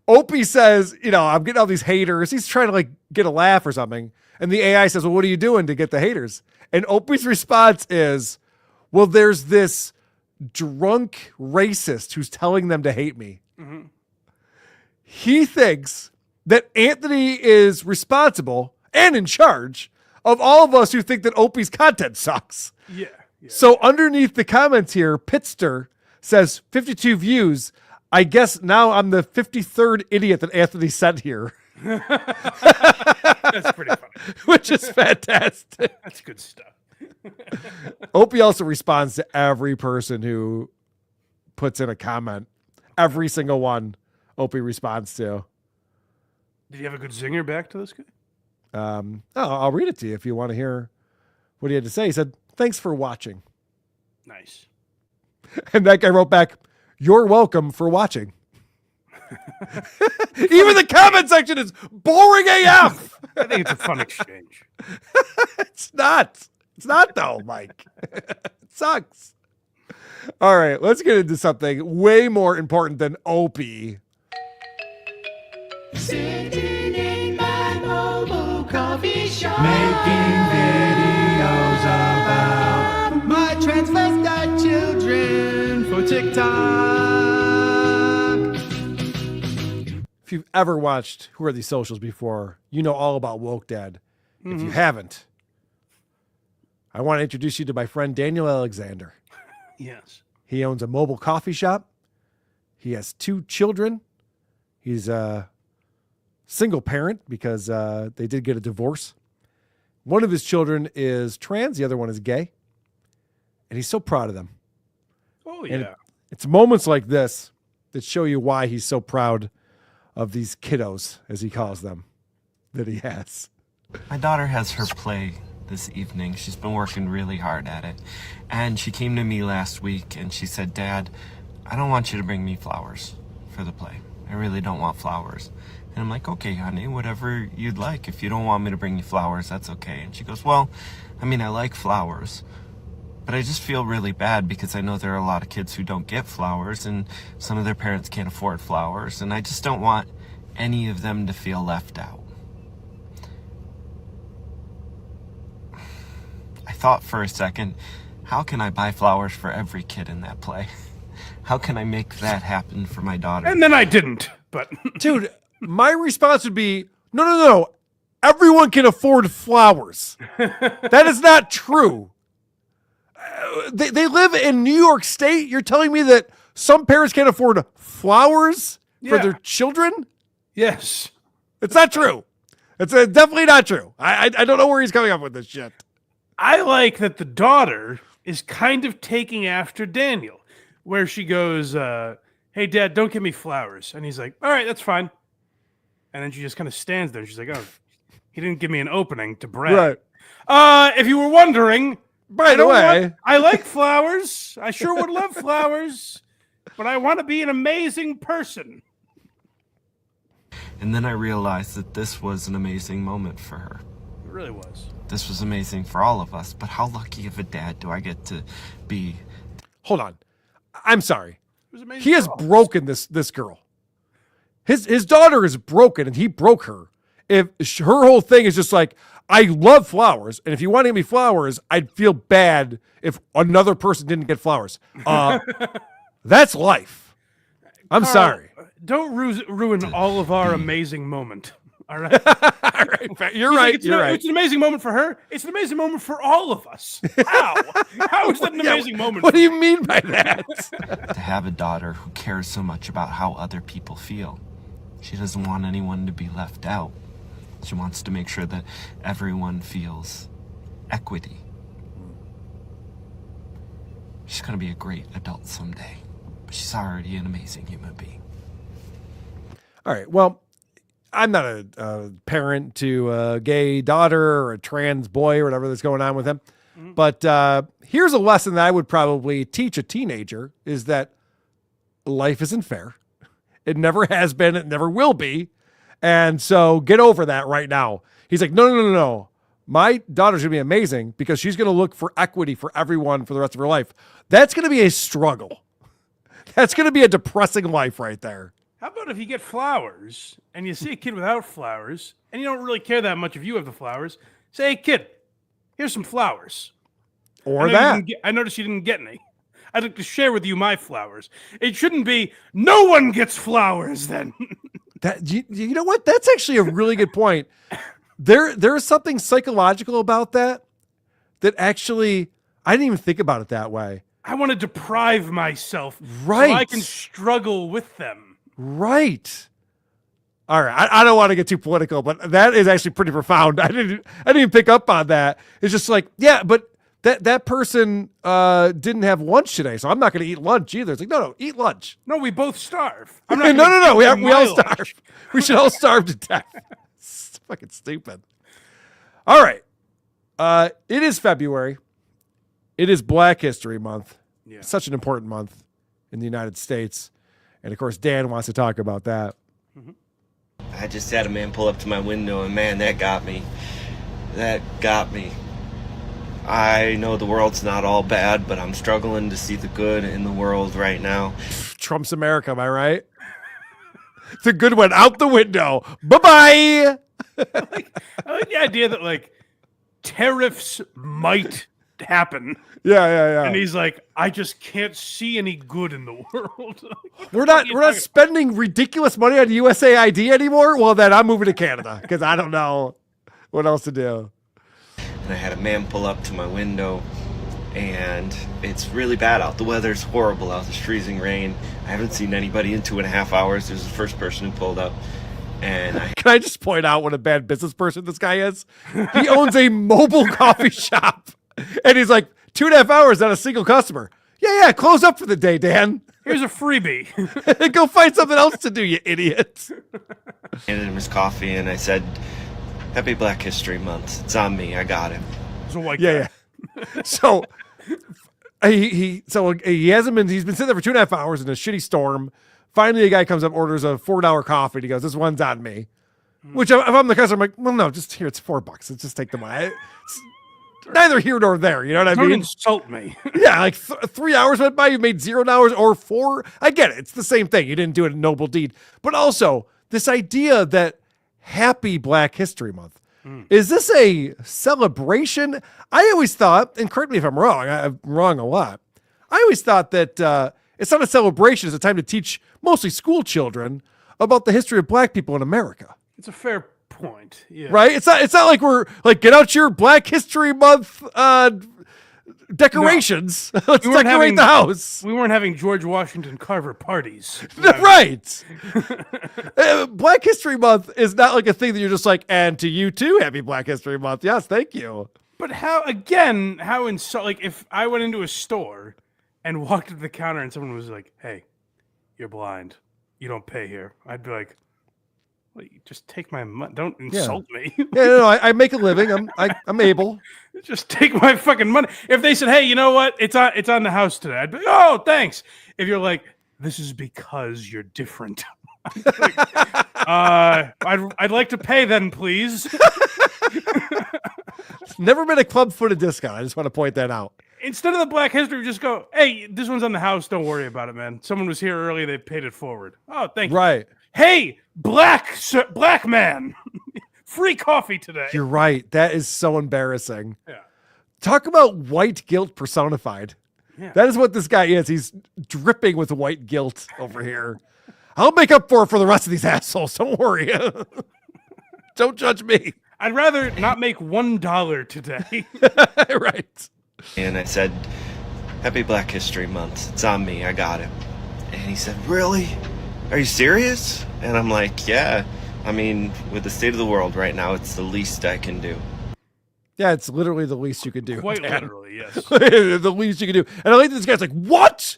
Opie says, I'm getting all these haters. He's trying to get a laugh or something. And the AI says, well, what are you doing to get the haters? And Opie's response is, well, there's this drunk racist who's telling them to hate me. Mm-hmm. He thinks that Anthony is responsible and in charge of all of us who think that Opie's content sucks. Yeah. So underneath the comments here, Pitster says 52 views. I guess now I'm the 53rd idiot that Anthony sent here. That's pretty funny. Which is fantastic. That's good stuff. Opie also responds to every person who puts in a comment. Every single one Opie responds to. Did you have a good zinger back to this guy? I'll read it to you if you want to hear what he had to say. He said, thanks for watching. Nice. And that guy wrote back, you're welcome for watching. Even the comment section is boring AF. I think it's a fun exchange. It's not. It's not though, Mike. It sucks. All right, let's get into something way more important than Opie. Sitting in my mobile coffee shop, Making videos about my transvestite children for TikTok. If you've ever watched Who Are These Socials before, you know all about Woke Dad. If you haven't, I want to introduce you to my friend Daniel Alexander. Yes. He owns a mobile coffee shop. He has 2 children. He's a single parent because they did get a divorce. One of his children is trans. The other one is gay. And he's so proud of them. Oh, And yeah. it's moments like this that show you why he's so proud of these kiddos, as he calls them, that he has. My daughter has her play this evening. She's been working really hard at it. And she came to me last week and she said, Dad, I don't want you to bring me flowers for the play. I really don't want flowers. And I'm like, okay, honey, whatever you'd like. If you don't want me to bring you flowers, that's okay. And she goes, well, I mean, I like flowers, but I just feel really bad because I know there are a lot of kids who don't get flowers and some of their parents can't afford flowers. And I just don't want any of them to feel left out. I thought for a second, how can I buy flowers for every kid in that play? How can I make that happen for my daughter? And then I didn't, but dude, my response would be, no. Everyone can afford flowers. That is not true. They live in New York State. You're telling me that some parents can't afford flowers for their children? Yes. It's not true. It's definitely not true. I don't know where he's coming up with this shit. I like that the daughter is kind of taking after Daniel, where she goes, hey, Dad, don't give me flowers. And he's like, all right, that's fine. And then she just kind of stands there. And she's like, oh, he didn't give me an opening to brag. Right. If you were wondering, by the way, I like flowers. I sure would love flowers, but I want to be an amazing person. And then I realized that this was an amazing moment for her. It really was. This was amazing for all of us, but how lucky of a dad do I get to be? Hold on. I'm sorry. He has broken this girl. His daughter is broken, and he broke her. If her whole thing is just like, I love flowers, and if you want to give me flowers, I'd feel bad if another person didn't get flowers. That's life. I'm Karl, sorry. Don't ruin all of our amazing moment. All right. All right. You're right. It's an amazing moment for her. It's an amazing moment for all of us. How? How is that an amazing moment? What do you mean by that? To have a daughter who cares so much about how other people feel. She doesn't want anyone to be left out. She wants to make sure that everyone feels equity. She's going to be a great adult someday, but she's already an amazing human being. All right. Well, I'm not a parent to a gay daughter or a trans boy or whatever that's going on with him. But here's a lesson that I would probably teach a teenager is that life isn't fair. It never has been. It never will be. And so get over that right now. He's like, no. My daughter's going to be amazing because she's going to look for equity for everyone for the rest of her life. That's going to be a struggle. That's going to be a depressing life right there. How about if you get flowers and you see a kid without flowers and you don't really care that much if you have the flowers? Say, hey, kid, here's some flowers. Or that. I noticed you didn't get any. I'd like to share with you my flowers. It shouldn't be, no one gets flowers then. You know what? That's actually a really good point. There is something psychological about that actually, I didn't even think about it that way. I want to deprive myself so I can struggle with them. Right. All right. I don't want to get too political, but that is actually pretty profound. I didn't even pick up on that. It's just like, yeah, but that person didn't have lunch today, so I'm not going to eat lunch either. It's like, no, eat lunch. No, we both starve. No. We all starve. We should all starve to death. It's fucking stupid. All right. It is February. It is Black History Month. Yeah. Such an important month in the United States. And, of course, Dan wants to talk about that. Mm-hmm. I just had a man pull up to my window, and, man, that got me. That got me. I know the world's not all bad, but I'm struggling to see the good in the world right now. Trump's America, am I right? The good went out the window. Bye-bye! I like the idea that, like, tariffs might happen. Yeah. And he's like, I just can't see any good in the world. We're not spending ridiculous money on USAID anymore? Well, then I'm moving to Canada because I don't know what else to do. And I had a man pull up to my window, and it's really bad out. The weather's horrible out. There's freezing rain. I haven't seen anybody in 2.5 hours. There's the first person who pulled up. And Can I just point out what a bad business person this guy is? He owns a mobile coffee shop. And he's like, 2.5 hours, not a single customer. Yeah, close up for the day, Dan. Here's a freebie. Go find something else to do, you idiot. I handed him his coffee, and I said, Happy Black History Month. It's on me. I got it. It's a white guy. So he hasn't been. He's been sitting there for 2.5 hours in a shitty storm. Finally, a guy comes up, orders a $4 coffee. And he goes, "This one's on me." Which, if I'm the customer, I'm like, "Well, no, just here. It's $4. Let's just take the money." It's neither here nor there. You know what I mean? Don't insult me. Yeah, like 3 hours went by. You made $0 or $4. I get it. It's the same thing. You didn't do it a noble deed. But also this idea that Happy Black History Month. Is this a celebration? I always thought, and correct me if I'm wrong, I'm wrong a lot. I always thought that it's not a celebration. It's a time to teach mostly school children about the history of Black people in America. It's a fair point. Yeah. Right? It's not like we're like, get out your Black History Month decorations. No. Let's decorate the house. We weren't having George Washington Carver parties. Right. Black History Month is not like a thing that you're just like, and to you too, Happy Black History Month. Yes, thank you. But like if I went into a store and walked to the counter and someone was like, "Hey, you're blind. You don't pay here." I'd be like, well, you just take my money. Don't insult me. No, I make a living. I'm able. Just take my fucking money. If they said, "Hey, you know what? It's on the house today," I'd be, "Oh, thanks." If you're like, "This is because you're different," like, I'd like to pay then, please. Never been a club-footed discount. I just want to point that out. Instead of the Black History, just go, "Hey, this one's on the house. Don't worry about it, man. Someone was here early. They paid it forward." Oh, thank you. Right. Hey, black man, free coffee today. You're right. That is so embarrassing. Yeah. Talk about white guilt personified. Yeah. That is what this guy is. He's dripping with white guilt over here. I'll make up for it for the rest of these assholes. Don't worry. Don't judge me. I'd rather not make $1 today. Right. And I said, Happy Black History Month. It's on me. I got it. And he said, Really? Are you serious? And I'm like, yeah. I mean, with the state of the world right now, it's the least I can do. Yeah, it's literally the least you can do. Quite literally, yes. The least you can do. And I like that this guy's like, what?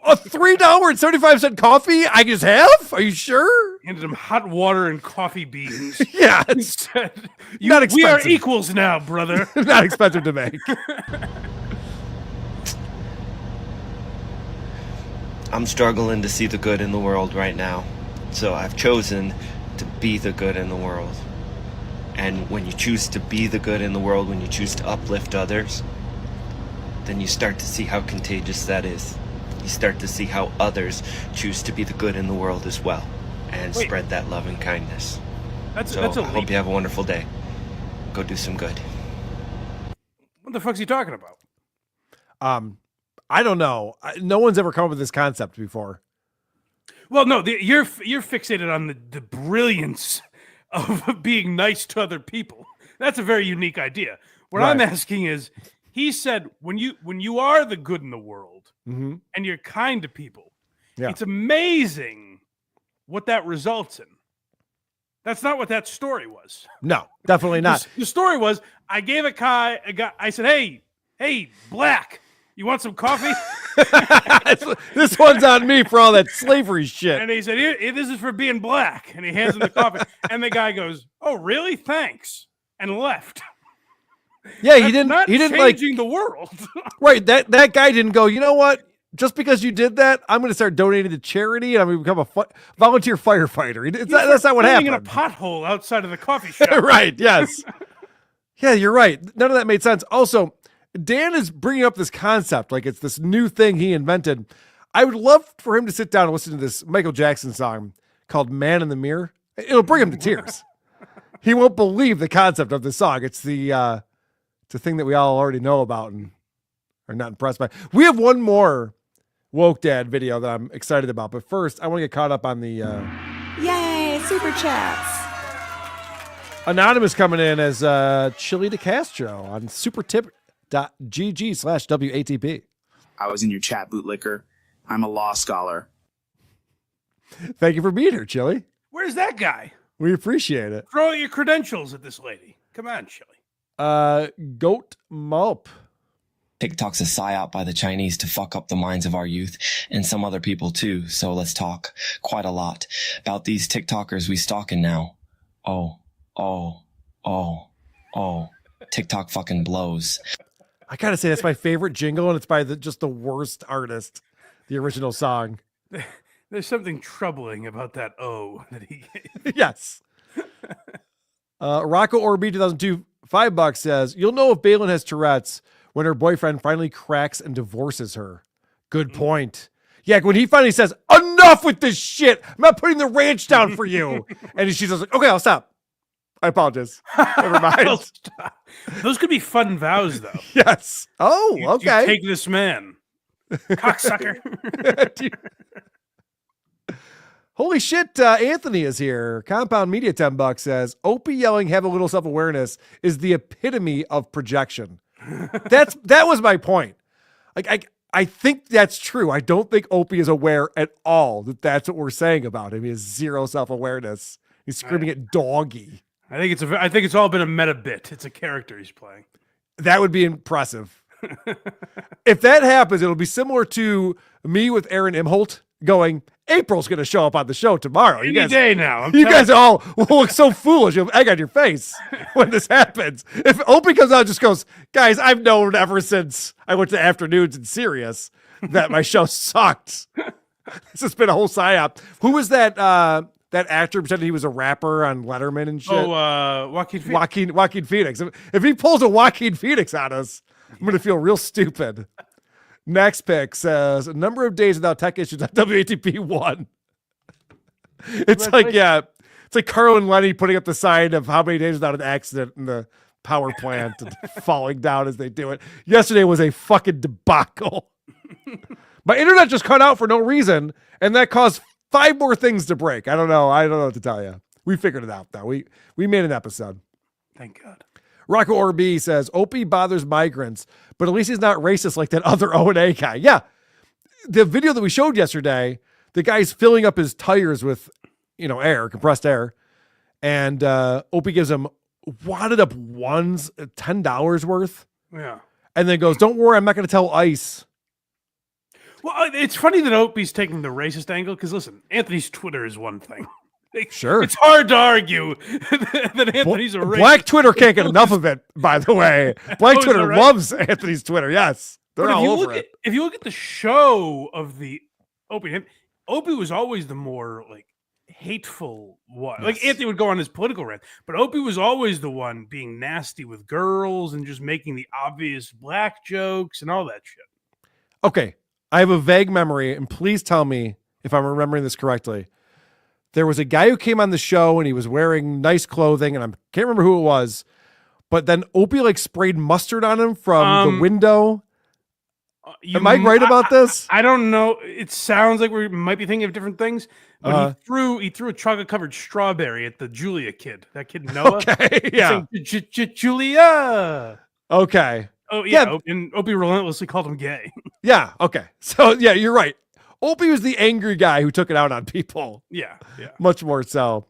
A $3.75 coffee I just have? Are you sure? Handed him hot water and coffee beans. Yeah, He it's said, not we are expensive. equals now, brother. Not expensive to make. I'm struggling to see the good in the world right now. So I've chosen to be the good in the world. And when you choose to be the good in the world, when you choose to uplift others, then you start to see how contagious that is. You start to see how others choose to be the good in the world as well and spread that love and kindness. That's I a hope leap. you have a wonderful day. Go do some good. What the fuck's he talking about? I don't know. No one's ever come up with this concept before. Well, no, you're fixated on the brilliance of being nice to other people. That's a very unique idea. What I'm asking is, he said when you are the good in the world and you're kind to people, it's amazing what that results in. That's not what that story was. No, definitely not. The story was, I gave a guy, I said, hey, Black, you want some coffee? This one's on me for all that slavery shit. And he said, Here, this is for being black. And he hands him the coffee. And the guy goes, oh, really? Thanks. And left. Yeah, he That's didn't. not He didn't like changing the world. right. That guy didn't go. You know what? Just because you did that, I'm going to start donating to charity and I'm going to become a volunteer firefighter. That's not what happened. In a pothole outside of the coffee shop. Right. Yes. Yeah, you're right. None of that made sense. Also, Dan is bringing up this concept like it's this new thing he invented. I would love for him to sit down and listen to this Michael Jackson song called Man in the Mirror. It'll bring him to tears. He won't believe the concept of the song. It's the thing that we all already know about and are not impressed by. We have one more Woke Dad video that I'm excited about. But first, I want to get caught up on the... Yay, super chats. Anonymous coming in as Chile de Castro on supertip.gg/WATP. I was in your chat, bootlicker. I'm a law scholar. Thank you for being here, Chili. Where's that guy? We appreciate it. Throw out your credentials at this lady. Come on, Chili. Goat Mulp. TikTok's a psyop by the Chinese to fuck up the minds of our youth and some other people too. So let's talk quite a lot about these TikTokers we stalking now. TikTok fucking blows. I gotta say that's my favorite jingle, and it's by just the worst artist. The original song. There's something troubling about that O that he gave. Yes. Rocco Orb 2002 $5 says, you'll know if Baylen has Tourette's when her boyfriend finally cracks and divorces her. Good point. Yeah, when he finally says, enough with this shit. I'm not putting the ranch down for you. And she's just like, okay, I'll stop. I apologize. Never mind. Those could be fun vows, though. Yes. Oh, okay. You take this man. Cocksucker. Holy shit, Anthony is here. Compound Media $10 says, Opie yelling have a little self-awareness is the epitome of projection. That was my point. Like I think that's true. I don't think Opie is aware at all that that's what we're saying about him. He has zero self-awareness. He's screaming at doggy. I think it's all been a meta bit. It's a character he's playing. That would be impressive. If that happens, it'll be similar to me with Aaron Imholt going, April's going to show up on the show tomorrow. Any day now. You guys all will look so foolish. You have egg on your face when this happens. If Opie comes out and just goes, guys, I've known ever since I went to afternoons in Sirius that my show sucked. This has been a whole psyop. Who was that actor pretending he was a rapper on Letterman and shit? Joaquin Phoenix. Joaquin Phoenix. If he pulls a Joaquin Phoenix on us, I'm going to feel real stupid. Next pick says, a number of days without tech issues on WATP 1. It's like Karl and Lenny putting up the sign of how many days without an accident in the power plant and falling down as they do it. Yesterday was a fucking debacle. My internet just cut out for no reason, and that caused 5 more things to break. I don't know what to tell you. We figured it out, though. We made an episode. Thank God. Rocco Orb says, Opie bothers migrants, but at least he's not racist like that other O&A guy. Yeah. The video that we showed yesterday, the guy's filling up his tires with, air, compressed air. And Opie gives him wadded up ones, $10 worth. Yeah. And then goes, don't worry, I'm not going to tell ICE. Well, it's funny that Opie's taking the racist angle because listen, Anthony's Twitter is one thing. Sure. It's hard to argue that Anthony's a racist. Black Twitter can't get enough of it, by the way. Black Oh, is Twitter that right? loves Anthony's Twitter, yes. They're But if all you over look it. at if you look at the show of the Opie, Opie was always the more like hateful one. Like Yes. Anthony would go on his political rant, but Opie was always the one being nasty with girls and just making the obvious black jokes and all that shit. Okay, I have a vague memory, and please tell me if I'm remembering this correctly. There was a guy who came on the show, and he was wearing nice clothing, and I can't remember who it was, but then Opie like sprayed mustard on him from the window. Am I right about this? I don't know. It sounds like we might be thinking of different things. But he threw a chocolate covered strawberry at the Julia kid. That kid Noah. Okay, yeah. Julia. Okay. Oh yeah. And Opie relentlessly called him gay. Yeah. Okay. So yeah, you're right. Opie was the angry guy who took it out on people. Yeah. Much more so.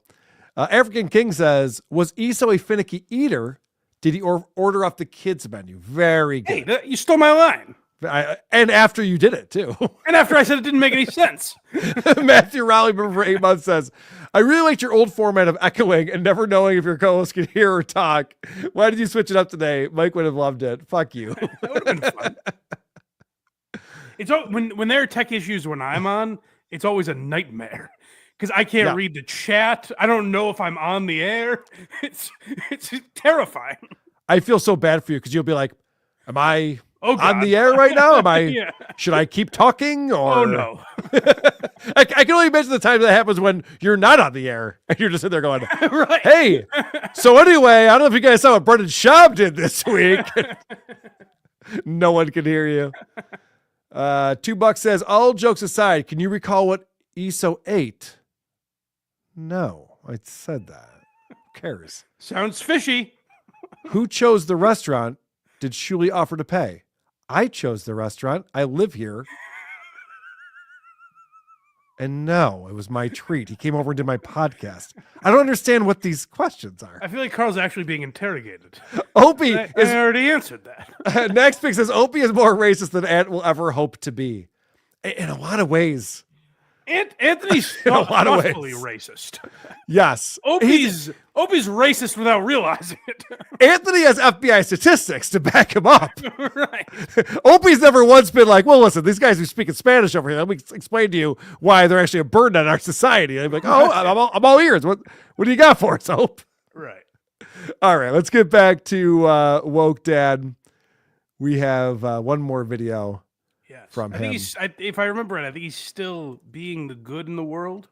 African King says, was Eso a finicky eater? Did he order off the kids menu? Very good. Hey, you stole my line. And after you did it too. And after I said it didn't make any sense. Matthew Rowley for 8 months says, I really liked your old format of echoing and never knowing if your co-host could hear or talk. Why did you switch it up today? Mike would have loved it. Fuck you. That would have been fun. It's when there are tech issues when I'm on, it's always a nightmare because I can't read the chat. I don't know if I'm on the air. It's terrifying. I feel so bad for you because you'll be like, am I on the God. air right now? Am I? Yeah. Should I keep talking? Or Oh no. I can only imagine the time that happens when you're not on the air and you're just sitting there going, Right. Hey, so anyway, I don't know if you guys saw what Brendan Schaub did this week. No one can hear you. $2 says, all jokes aside, can you recall what Eso ate? No, I said that. Who cares? Sounds fishy. Who chose the restaurant? Did Shuli offer to pay? I chose the restaurant. I live here. And no, it was my treat. He came over and did my podcast. I don't understand what these questions are. I feel like Carl's actually being interrogated. Opie I already answered that. Next pick says Opie is more racist than Ant will ever hope to be. In a lot of ways. Anthony's In a lot of thoughtfully ways. racist. Yes. Opie's racist without realizing it. Anthony has FBI statistics to back him up. Right. Opie's never once been like, well, listen, these guys who speak in Spanish over here, let me explain to you why they're actually a burden on our society. And I'm like, oh, I'm all ears. What do you got for us, Hope? Right. All right, let's get back to Woke Dad. We have one more video from him. If I remember right, I think he's still being the good in the world.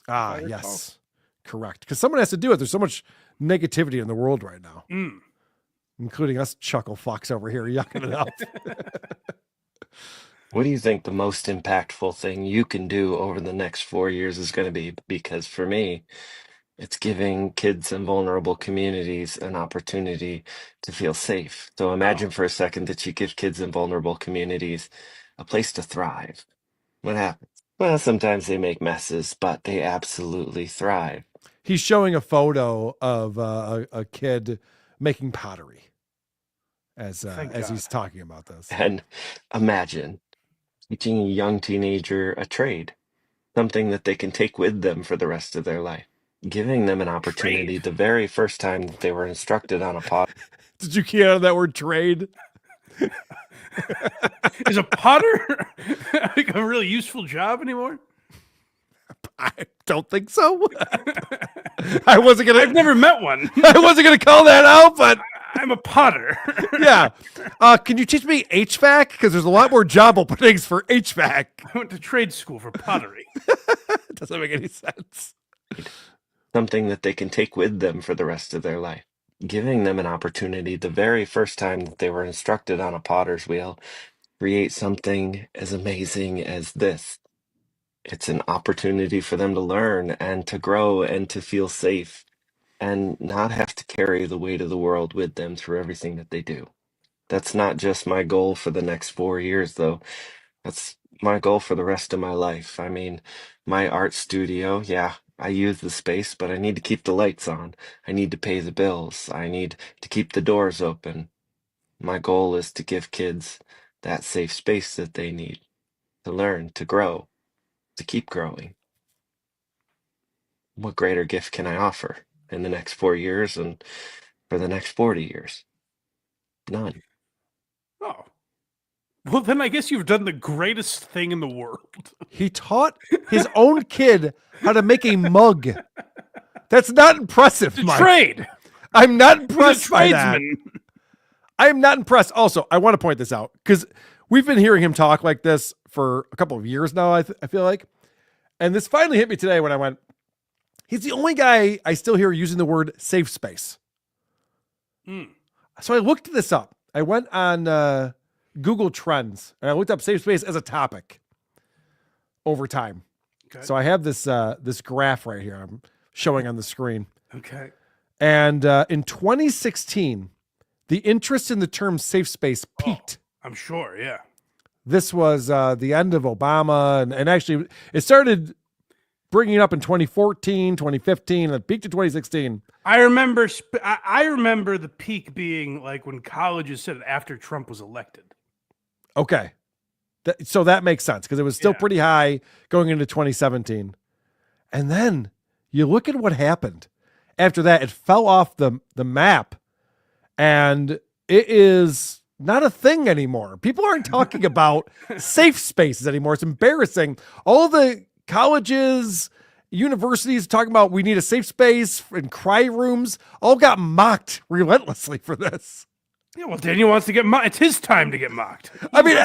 Ah, yes. Correct. Because someone has to do it. There's so much negativity in the world right now, including us chuckle fucks over here yucking it up. What do you think the most impactful thing you can do over the next 4 years is going to be? Because for me, it's giving kids in vulnerable communities an opportunity to feel safe. So imagine for a second that you give kids in vulnerable communities a place to thrive. What happens? Well, sometimes they make messes, but they absolutely thrive. He's showing a photo of a kid making pottery as he's talking about this. And imagine teaching a young teenager a trade, something that they can take with them for the rest of their life. Giving them an opportunity the very first time that they were instructed on a pot. Did you key out on that word trade? Is a potter like a really useful job anymore? I don't think so. I wasn't gonna. I've never met one. I wasn't gonna call that out, but I'm a potter. Yeah. Can you teach me HVAC? Because there's a lot more job openings for HVAC. I went to trade school for pottery. Doesn't make any sense. Something that they can take with them for the rest of their life. Giving them an opportunity the very first time that they were instructed on a potter's wheel, create something as amazing as this. It's an opportunity for them to learn and to grow and to feel safe and not have to carry the weight of the world with them through everything that they do. That's not just my goal for the next 4 years, though. That's my goal for the rest of my life. I mean, my art studio, yeah, I use the space, but I need to keep the lights on. I need to pay the bills. I need to keep the doors open. My goal is to give kids that safe space that they need. to learn, to grow, to keep growing. What greater gift can I offer in the next 4 years and for the next 40 years? None. Oh. Well, then I guess you've done the greatest thing in the world. He taught his own kid how to make a mug. That's not impressive, It's a Mike. trade. I'm not He's a impressed by that. tradesman. I am not impressed. Also, I want to point this out because we've been hearing him talk like this for a couple of years now, I feel like. And this finally hit me today when I went, he's the only guy I still hear using the word safe space. So I looked this up. I went on Google Trends and I looked up safe space as a topic over time. Okay. So I have this this graph right here I'm showing on the screen. Okay. And in 2016, the interest in the term safe space peaked. I'm sure, yeah. This was the end of Obama. And actually, it started bringing it up in 2014, 2015, and it peaked in 2016. I remember the peak being like when colleges said it after Trump was elected. Okay. So that makes sense because it was still pretty high going into 2017. And then you look at what happened. After that, it fell off the map. And it is not a thing anymore. People aren't talking about safe spaces anymore. It's embarrassing. All the colleges, universities talking about we need a safe space and cry rooms all got mocked relentlessly for this. Yeah, well, Daniel wants to get mocked. It's his time to get mocked. I mean,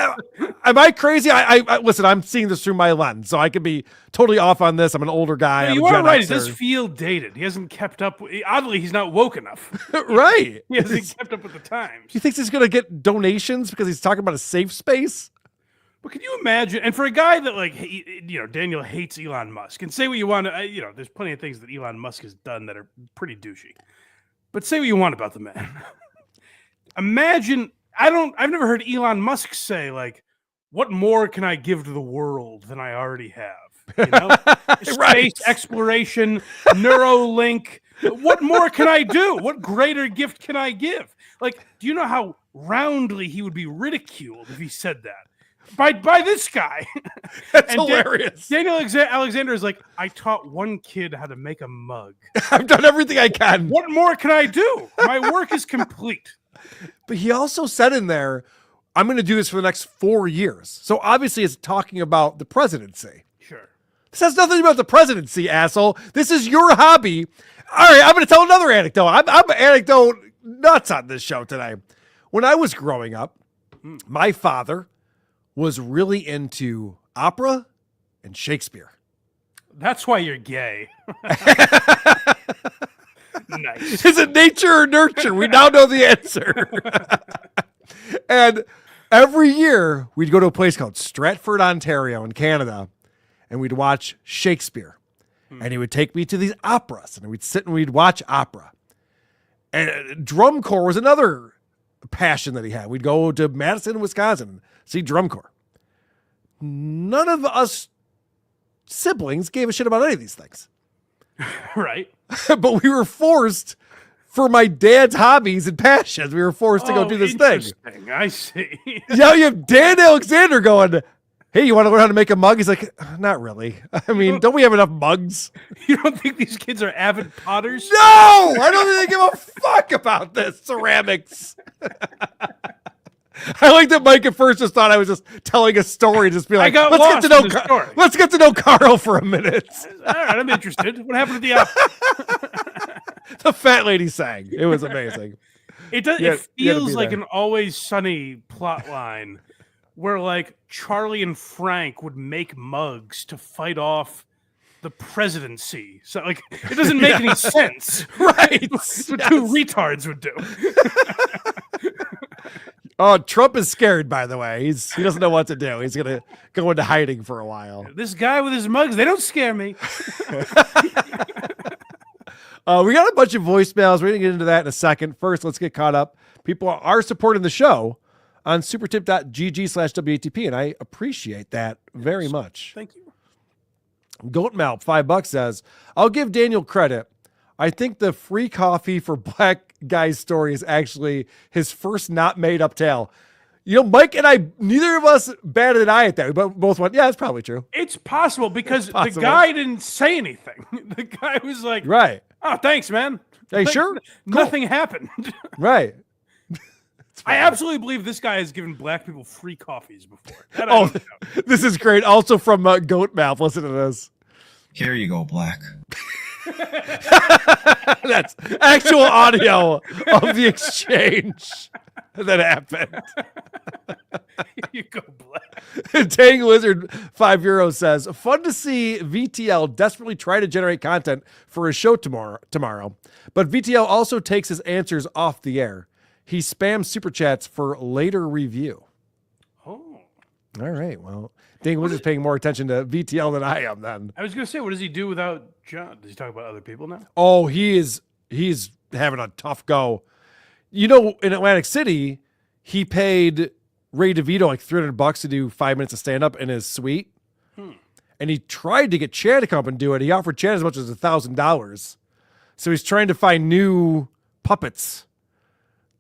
am I crazy? I listen, I'm seeing this through my lens, so I could be totally off on this. I'm an older guy. No, I'm you a are Gen right. It Xer. does feel dated. He hasn't kept up. Oddly, he's not woke enough. Right. He hasn't kept up with the times. He thinks he's going to get donations because he's talking about a safe space? But can you imagine? And for a guy that, like, Daniel hates Elon Musk, and say what you want to, there's plenty of things that Elon Musk has done that are pretty douchey. But say what you want about the man. Imagine, I've never heard Elon Musk say, like, what more can I give to the world than I already have? You know? Space exploration, Neuralink. What more can I do? What greater gift can I give? Like, do you know how roundly he would be ridiculed if he said that? By this guy. That's hilarious. Daniel Alexander is like, I taught one kid how to make a mug. I've done everything I can. What more can I do? My work is complete. But he also said in there, I'm going to do this for the next 4 years. So obviously it's talking about the presidency. Sure. This has nothing about the presidency, asshole. This is your hobby. All right, I'm going to tell another anecdote. I'm anecdote nuts on this show today. When I was growing up, my father was really into opera and Shakespeare. That's why you're gay. Nice. Is it nature or nurture? We now know the answer. And every year we'd go to a place called Stratford, Ontario in Canada, and we'd watch Shakespeare. And he would take me to these operas, and we'd sit and we'd watch opera. And drum corps was another passion that he had. We'd go to Madison, Wisconsin, see drum corps. None of us siblings gave a shit about any of these things. Right. But we were forced, for my dad's hobbies and passions, we were forced to go do this thing. I see. Now you have Dan Alexander going, hey, you want to learn how to make a mug? He's like, not really. I mean, don't we have enough mugs? You don't think these kids are avid potters? No! I don't think they give a fuck about this ceramics. I like that Mike at first just thought I was just telling a story, just be like, let's get to know Carl for a minute. All right, I'm interested. What happened at the opera? The fat lady sang. It was amazing. It does. Yeah, It you gotta feels be like there. an Always Sunny plot line where, like, Charlie and Frank would make mugs to fight off the presidency. So, like, it doesn't make any sense. Right. That's what two retards would do. Oh, Trump is scared, by the way. He doesn't know what to do. He's going to go into hiding for a while. This guy with his mugs, they don't scare me. We got a bunch of voicemails. We're going to get into that in a second. First, let's get caught up. People are supporting the show on supertip.gg/WATP, and I appreciate that very much. Thank you. Goatmalp, $5 says, I'll give Daniel credit. I think the free coffee for black guy's story is actually his first not made up tale. Mike and I, neither of us batted an eye at that. We both went, yeah, that's probably true. It's possible because It's possible. the guy didn't say anything. The guy was like, Right. "Oh, thanks, man." Hey, Like, sure? Nothing happened. Right. I absolutely believe this guy has given black people free coffees before. That I don't know. This is great. Also from Goat Mouth. Listen to this. Here you go, Black. That's actual audio of the exchange that happened. You go black. Tang Lizard 5 Euro says, fun to see VTL desperately try to generate content for his show tomorrow. But VTL also takes his answers off the air. He spams super chats for later review. Oh. All right. Well, Tang Lizard's paying more attention to VTL than I am then. I was going to say, what does he do without John? Does he talk about other people now? Oh, he's having a tough go. In Atlantic City, he paid Ray DeVito like $300 to do 5 minutes of stand-up in his suite. And he tried to get Chad to come up and do it. He offered Chad as much as $1,000. So he's trying to find new puppets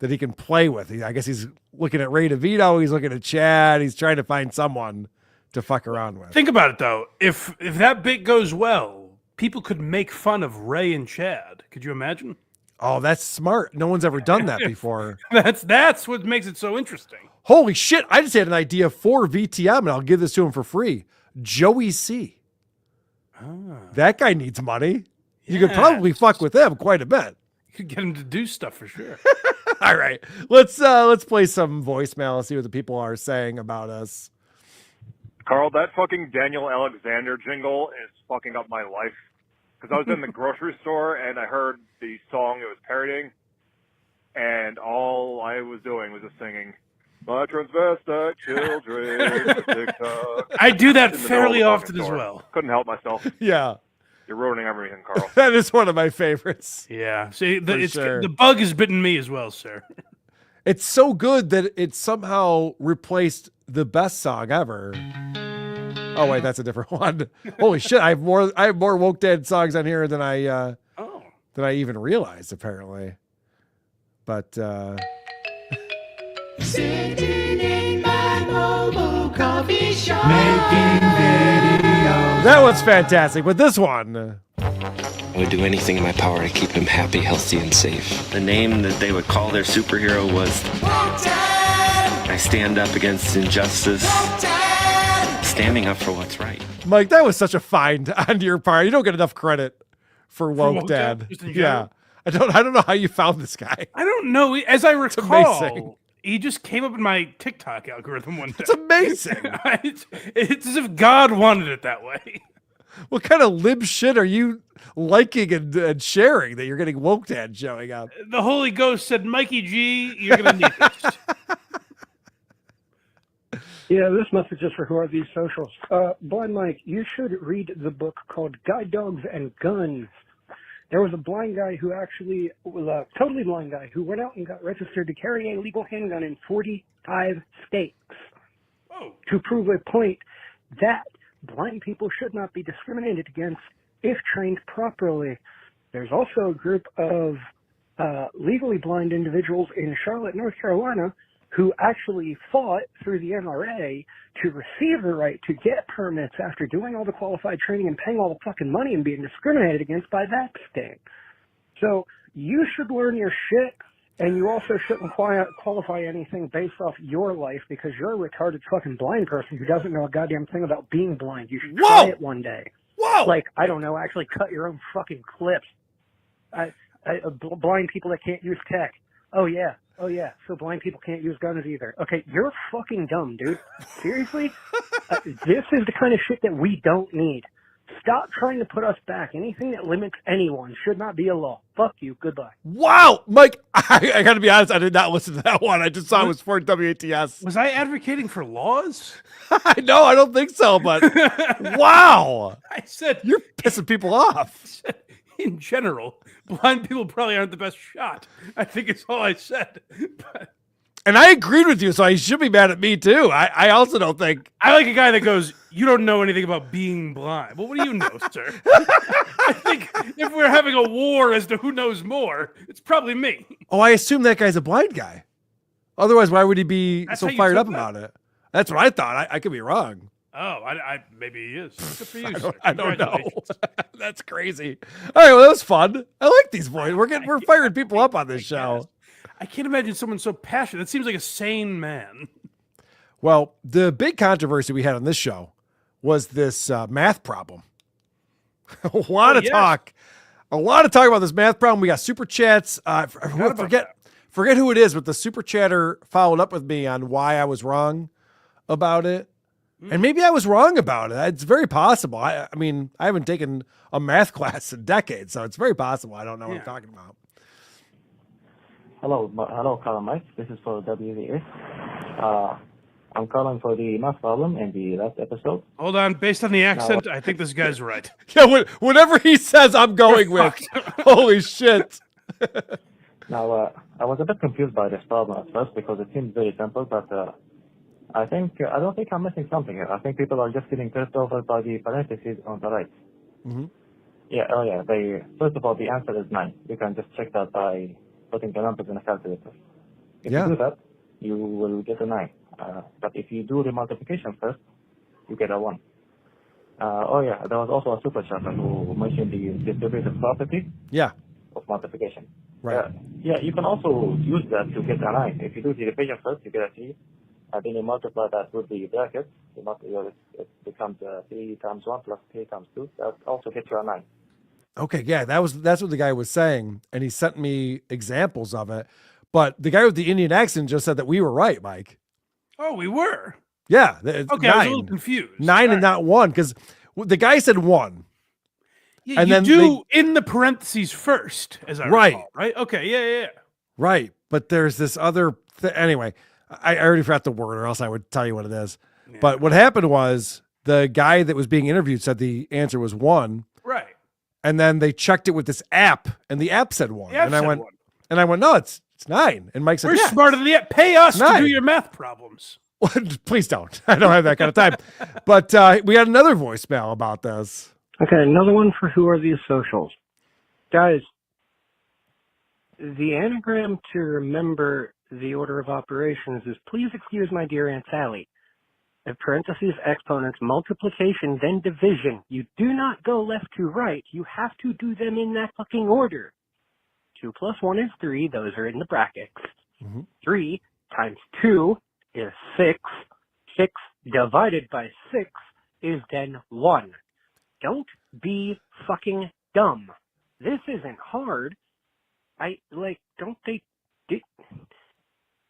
that he can play with. I guess he's looking at Ray DeVito. He's looking at Chad. He's trying to find someone to fuck around with. Think about it, though. If that bit goes well, people could make fun of Ray and Chad. Could you imagine? Oh, that's smart. No one's ever done that before. That's what makes it so interesting. Holy shit. I just had an idea for VTM, and I'll give this to him for free. Joey C. That guy needs money. You could probably fuck with him quite a bit. You could get him to do stuff for sure. All right. Let's play some voicemail and see what the people are saying about us. Carl, that fucking Daniel Alexander jingle is fucking up my life. Because I was in the grocery store and I heard the song it was parodying, and all I was doing was just singing, "My transvestite children." TikTok. I do that In the fairly middle of the often fucking as store. well. Couldn't help myself. Yeah. You're ruining everything, Carl. That is one of my favorites. Yeah. See, For sure. the bug has bitten me as well, sir. It's so good that it somehow replaced the best song ever. Oh wait, that's a different one. Holy shit! I have more Woke Dad songs on here than I even realized apparently. But Sitting in my mobile coffee shop, making videos. that one's fantastic. But this one, I would do anything in my power to keep him happy, healthy, and safe. The name that they would call their superhero was I stand up against injustice, standing up for what's right. Mike, that was such a find on your part. You don't get enough credit for Woke Dad. Just in Yeah, general? I don't know how you found this guy. I don't know. As I amazing. recall, he just came up in my TikTok algorithm one day. It's amazing. It's as if God wanted it that way. What kind of lib shit are you liking and sharing that you're getting Woke Dad showing up? The Holy Ghost said, "Mikey G, you're gonna need this." Yeah, this message is for Who Are These Socials. Blind Mike, you should read the book called Guide Dogs and Guns. There was a blind guy who actually was a totally blind guy who went out and got registered to carry a legal handgun in 45 states to prove a point that blind people should not be discriminated against if trained properly. There's also a group of legally blind individuals in Charlotte, North Carolina, who actually fought through the NRA to receive the right to get permits after doing all the qualified training and paying all the fucking money and being discriminated against by that state. So you should learn your shit, and you also shouldn't qualify anything based off your life because you're a retarded fucking blind person who doesn't know a goddamn thing about being blind. You should try it one day. Whoa! Like, I don't know, actually cut your own fucking clips. Blind people that can't use tech. Oh yeah. So blind people can't use guns either. Okay, you're fucking dumb, dude. Seriously? This is the kind of shit that we don't need. Stop trying to put us back. Anything that limits anyone should not be a law. Fuck you. Goodbye. Wow, Mike, I got to be honest, I did not listen to that one. I just saw it was for WATS. Was I advocating for laws? No, I don't think so, but wow. I said you're pissing people off. In general, blind people probably aren't the best shot. I think it's all I said. But and I agreed with you, so he should be mad at me too. I also don't think. I like a guy that goes, "You don't know anything about being blind." Well, what do you know, sir? I think if we're having a war as to who knows more, it's probably me. Oh, I assume that guy's a blind guy. Otherwise, why would he be That's so how you fired took up that? about it? That's what I thought. I could be wrong. Oh, I maybe he is. Good for you, sir. I don't know. Congratulations. That's crazy. All right, well, that was fun. I like these boys. We're firing people up on this show. I can't imagine someone so passionate. That seems like a sane man. Well, the big controversy we had on this show was this math problem. A lot of talk about this math problem. We got super chats. Forget who it is, but the super chatter followed up with me on why I was wrong about it. And maybe I was wrong about it. It's very possible. I mean, I haven't taken a math class in decades, so it's very possible. I don't know what I'm talking about. Hello, Karl and Mike. This is for WATS. I'm calling for the math problem in the last episode. Hold on. Based on the accent, I think this guy's right. Yeah, whatever he says, I'm going with. Holy shit. Now, I was a bit confused by this problem at first because it seemed very simple, but I don't think I'm missing something here. I think people are just getting pissed over by the parentheses on the right. Mm-hmm. First of all, the answer is 9. You can just check that by putting the numbers in a calculator. If you do that, you will get a 9. But if you do the multiplication first, you get a 1. There was also a super chatter who mentioned the distributive property of multiplication. Right. You can also use that to get a 9. If you do the division first, you get a 3. And then you multiply that with the bracket. It becomes 3 times 1 plus 3 times 2. That also gets you a 9. Okay, yeah, that's what the guy was saying, and he sent me examples of it. But the guy with the Indian accent just said that we were right, Mike. Oh, we were. Yeah. Okay, 9. I was a little confused. 9 and not 1, because the guy said 1. Yeah, and you then do in the parentheses first, as I recall, right? Okay, yeah. Right, but there's this other anyway. I already forgot the word, or else I would tell you what it is. Yeah. But what happened was the guy that was being interviewed said the answer was 1. Right. And then they checked it with this app, and the app said 1. And I went, no, it's 9. And Mike said, we're smarter than the app. Pay us 9. to do your math problems. Please don't. I don't have that kind of time. But we got another voicemail about this. Okay, another one for Who Are These Socials? Guys, the anagram to remember the order of operations is please excuse my dear Aunt Sally. If parentheses, exponents, multiplication, then division, you do not go left to right. You have to do them in that fucking order. 2 plus 1 is 3. Those are in the brackets. Mm-hmm. 3 times 2 is 6. 6 divided by 6 is then 1. Don't be fucking dumb. This isn't hard.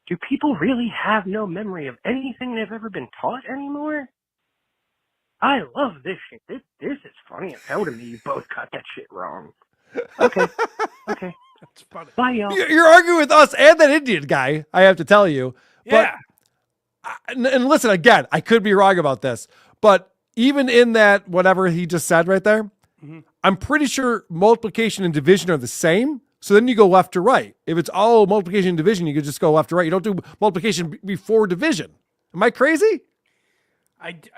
Do people really have no memory of anything they've ever been taught anymore? I love this shit. This is funny as hell to me. You both got that shit wrong. Okay. That's funny. Bye, y'all. You're arguing with us and that Indian guy, I have to tell you. Yeah. But, and listen, again, I could be wrong about this, but even in that, whatever he just said right there, I'm pretty sure multiplication and division are the same. So then you go left to right. If it's all multiplication and division, you could just go left to right. You don't do multiplication before division. Am I crazy?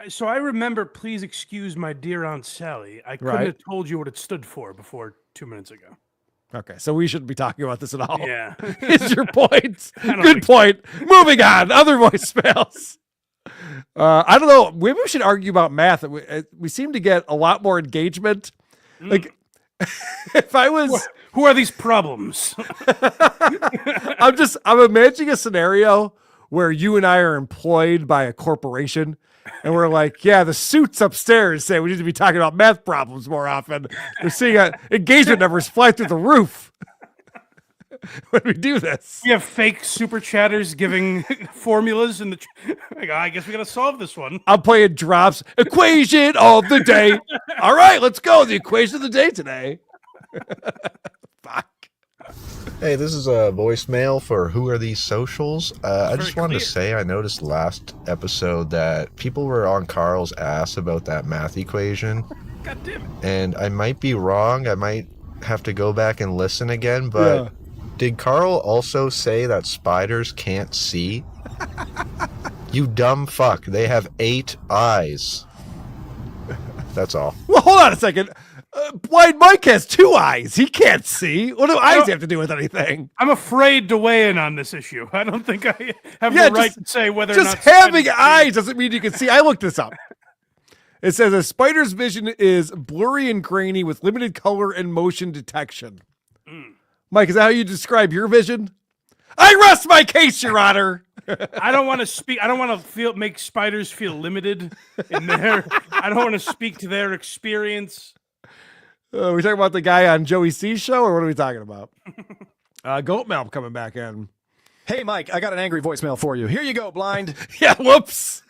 So I remember, please excuse my dear Aunt Sally. I couldn't have told you what it stood for before 2 minutes ago. Okay, so we shouldn't be talking about this at all. Yeah. Is your point. Good point. Moving on. Other voicemails. I don't know. Maybe we should argue about math. We seem to get a lot more engagement. Like, if I was... Who are these problems? I'm imagining a scenario where you and I are employed by a corporation and we're like, yeah, the suits upstairs say we need to be talking about math problems more often. We're seeing engagement numbers fly through the roof when we do this. We have fake super chatters giving formulas in the... I guess we got to solve this one. I'm playing drops. Equation of the day. All right, let's go. The equation of the day today. Fuck. Hey, this is a voicemail for Who Are These Socials? I just wanted to say I noticed last episode that people were on Carl's ass about that math equation. God damn it. And I might be wrong. I might have to go back and listen again, but did Karl also say that spiders can't see? You dumb fuck. They have 8 eyes. That's all. Well, hold on a second. Blind Mike has 2 eyes. He can't see. What do eyes have to do with anything? I'm afraid to weigh in on this issue. I don't think I have the right to say whether or not. Just having eyes doesn't mean you can see. I looked this up. It says a spider's vision is blurry and grainy with limited color and motion detection. Mike, is that how you describe your vision? I rest my case, Your Honor. I don't want to speak. I don't want to make spiders feel limited in their. I don't want to speak to their experience. Are we talking about the guy on Joey C's show, or what are we talking about? Goat Mouth coming back in. Hey, Mike, I got an angry voicemail for you. Here you go, Blind. Yeah, whoops.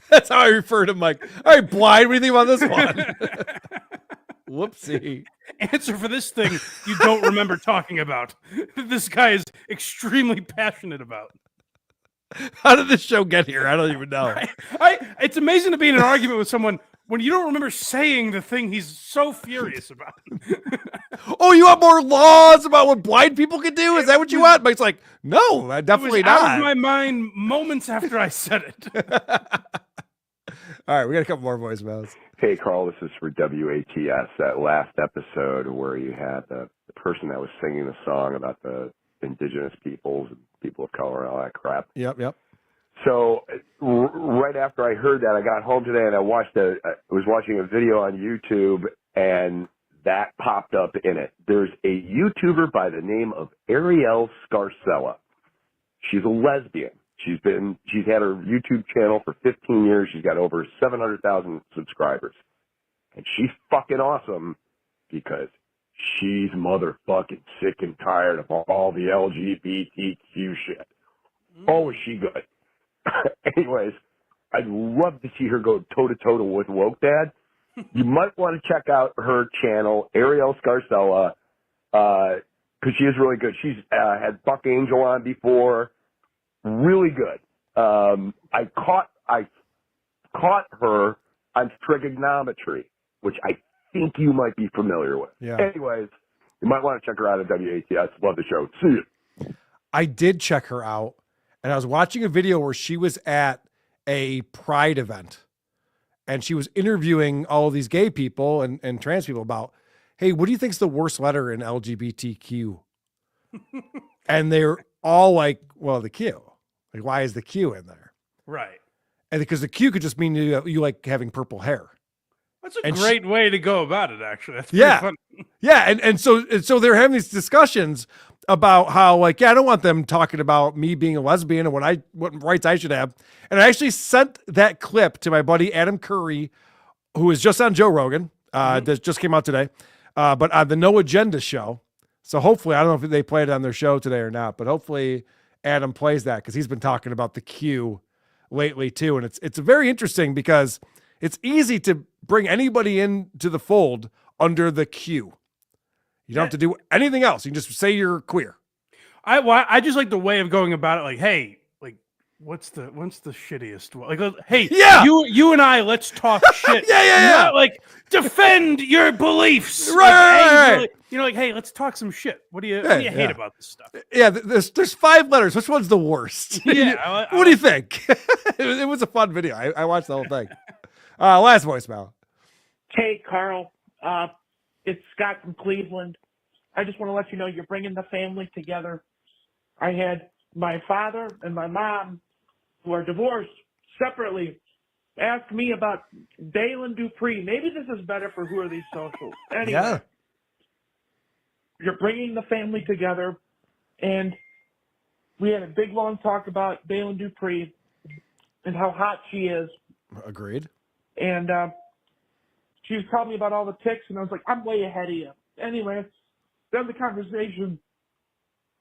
That's how I refer to Mike. All right, Blind, what do you think about this one? Whoopsie. Answer for this thing you don't remember talking about. This guy is extremely passionate about. How did this show get here? I don't even know. It's amazing to be in an argument with someone when you don't remember saying the thing he's so furious about. Oh, you want more laws about what blind people can do? Is that what you want? Mike's like, no, definitely not. Out of my mind moments after I said it. All right, we got a couple more voicemails. Hey, Carl, this is for WATS, that last episode where you had the person that was singing the song about the indigenous peoples and people of color and all that crap. Yep. So right after I heard that, I got home today and I was watching a video on YouTube, and that popped up in it. There's a YouTuber by the name of Ariel Scarcella. She's a lesbian. She's had her YouTube channel for 15 years. She's got over 700,000 subscribers. And she's fucking awesome because she's motherfucking sick and tired of all the LGBTQ shit. Oh, is she good? Anyways, I'd love to see her go toe-to-toe with Woke Dad. You might want to check out her channel, Ariel Scarcella, because she is really good. She's had Buck Angel on before. Really good. I caught her on trigonometry, which I think you might be familiar with. Yeah. Anyways, you might want to check her out at WATS. Love the show. See you. I did check her out, and I was watching a video where she was at a Pride event, and she was interviewing all of these gay people and trans people about, hey, what do you think's the worst letter in LGBTQ? And they're all like, well, the Q. Like, why is the Q in there? Right. And because the Q could just mean you like having purple hair. That's a great way to go about it, actually. That's yeah. Yeah. And so they're having these discussions about how, like, yeah, I don't want them talking about me being a lesbian and what rights I should have. And I actually sent that clip to my buddy Adam Curry, who is just on Joe Rogan. That just came out today. But on the No Agenda show. So hopefully, I don't know if they played it on their show today or not, but hopefully Adam plays that because he's been talking about the Q lately too. And it's very interesting because it's easy to bring anybody into the fold under the Q. You don't have to do anything else. You can just say you're queer. I just like the way of going about it. Like, hey, like, what's the shittiest one? Like, hey, yeah, you and I, let's talk shit. yeah. Not like defend your beliefs. Right. You know, like, hey, let's talk some shit. What do you hate about this stuff? Yeah, there's 5 letters. Which one's the worst? Yeah. What do you think? It was a fun video. I watched the whole thing. Last voicemail. Hey, Carl. It's Scott from Cleveland. I just want to let you know you're bringing the family together. I had my father and my mom, who are divorced, separately ask me about Baylen Dupree. Maybe this is better for Who Are These Socials? Anyway. Yeah. You're bringing the family together, and we had a big, long talk about Baylen Dupree and how hot she is. Agreed. And she was telling me about all the ticks, and I was like, I'm way ahead of you. Anyway, then the conversation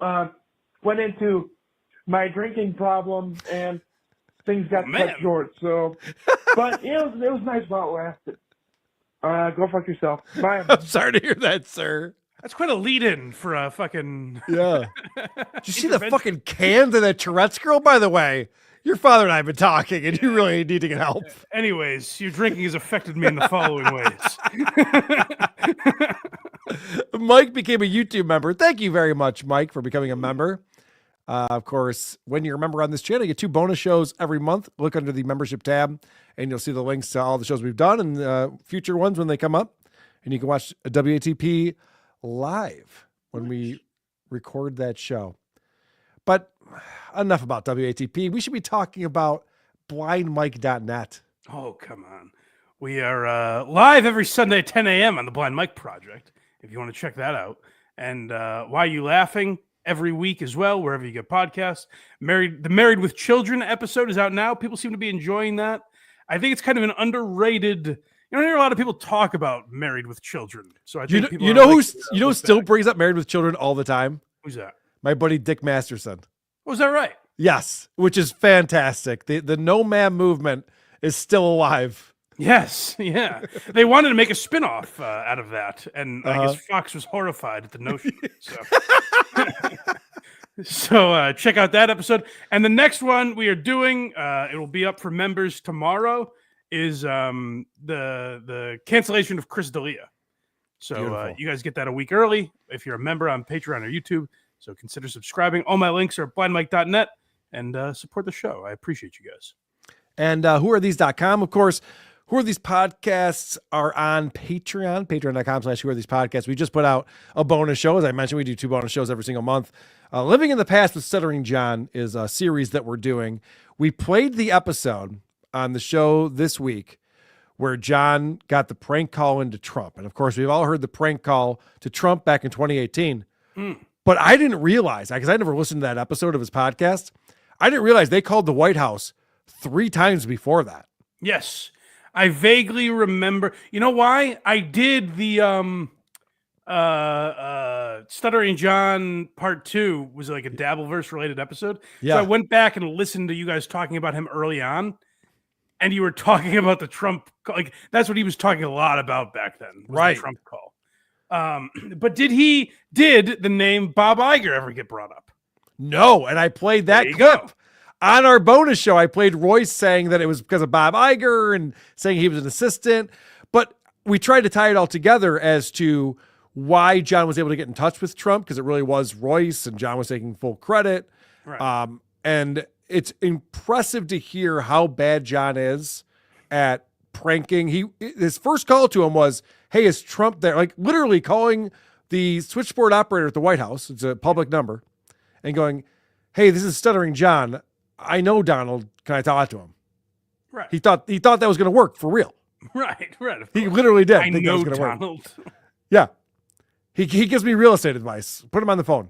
went into my drinking problem, and things got cut short. So, but it was nice while it lasted. Go fuck yourself. Bye. I'm sorry to hear that, sir. That's quite a lead-in for a fucking... Yeah. Did you see the fucking cans of that Tourette's girl? By the way, your father and I have been talking, and you really need to get help. Anyways, your drinking has affected me in the following ways. Mike became a YouTube member. Thank you very much, Mike, for becoming a member. Of course, when you're a member on this channel, you get 2 bonus shows every month. Look under the membership tab, and you'll see the links to all the shows we've done and future ones when they come up. and you can watch WATP live when we record that show. But enough about WATP. We should be talking about blindmike.net. Oh, come on. We are live every Sunday at 10 a.m. on the Blind Mike Project, if you want to check that out. And Why Are You Laughing? Every week as well, wherever you get podcasts. The Married with Children episode is out now. People seem to be enjoying that. I think it's kind of an underrated. You don't hear a lot of people talk about Married with Children. So I think you know who still brings up Married with Children all the time? Who's that? My buddy Dick Masterson. Was that right? Yes, which is fantastic. The No Man movement is still alive. Yes, yeah. They wanted to make a spinoff out of that, and I guess Fox was horrified at the notion. So check out that episode. And the next one we are doing, it will be up for members tomorrow, is the cancellation of Chris D'Elia. So you guys get that a week early if you're a member on Patreon or YouTube. So consider subscribing. All my links are at blindmike.net, and support the show. I appreciate you guys. And whoarethese.com, of course. Who Are These Podcasts are on Patreon, patreon.com/Who Are These Podcasts. We just put out a bonus show. As I mentioned, we do 2 bonus shows every single month. Living in the Past with Stuttering John is a series that we're doing. We played the episode on the show this week where John got the prank call into Trump. And of course, we've all heard the prank call to Trump back in 2018. But I didn't realize, because I never listened to that episode of his podcast, I didn't realize they called the White House 3 times before that. Yes. I vaguely remember. You know why? I did the Stuttering John Part 2 was like a Dabbleverse related episode. Yeah. So I went back and listened to you guys talking about him early on, and you were talking about the Trump, like that's what he was talking a lot about back then. Right. The Trump call. But did the name Bob Iger ever get brought up? No, and I played that clip. On our bonus show, I played Royce saying that it was because of Bob Iger and saying he was an assistant. But we tried to tie it all together as to why John was able to get in touch with Trump, because it really was Royce and John was taking full credit. Right. And it's impressive to hear how bad John is at pranking. His first call to him was, hey, is Trump there? Like literally calling the switchboard operator at the White House. It's a public number. And going, hey, this is Stuttering John. I know Donald. Can I talk to him? Right. He thought that was going to work for real. Right. He literally did. I think know that was gonna Donald. Work. Yeah. He gives me real estate advice. Put him on the phone.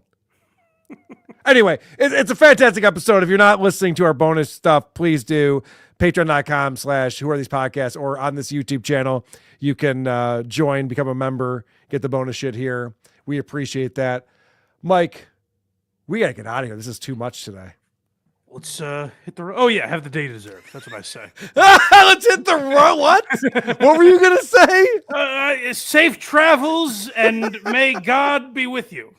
Anyway, it's a fantastic episode. If you're not listening to our bonus stuff, please do. Patreon.com/Who Are These Podcasts, or on this YouTube channel. You can join, become a member, get the bonus shit here. We appreciate that. Mike, we got to get out of here. This is too much today. Let's hit the road. Oh, yeah, have the day deserved. That's what I say. Let's hit the road. What? What were you going to say? Safe travels, and may God be with you.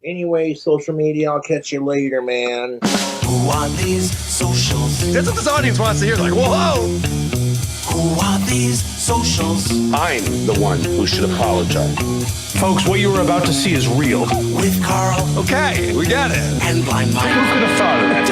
Anyway, social media, I'll catch you later, man. Who are these socials? That's what this audience wants to hear. Like, whoa! Who are these socials? I'm the one who should apologize. Folks, what you were about to see is real. With Karl. Okay, we got it. And Blind Mike. Who could have thought of that?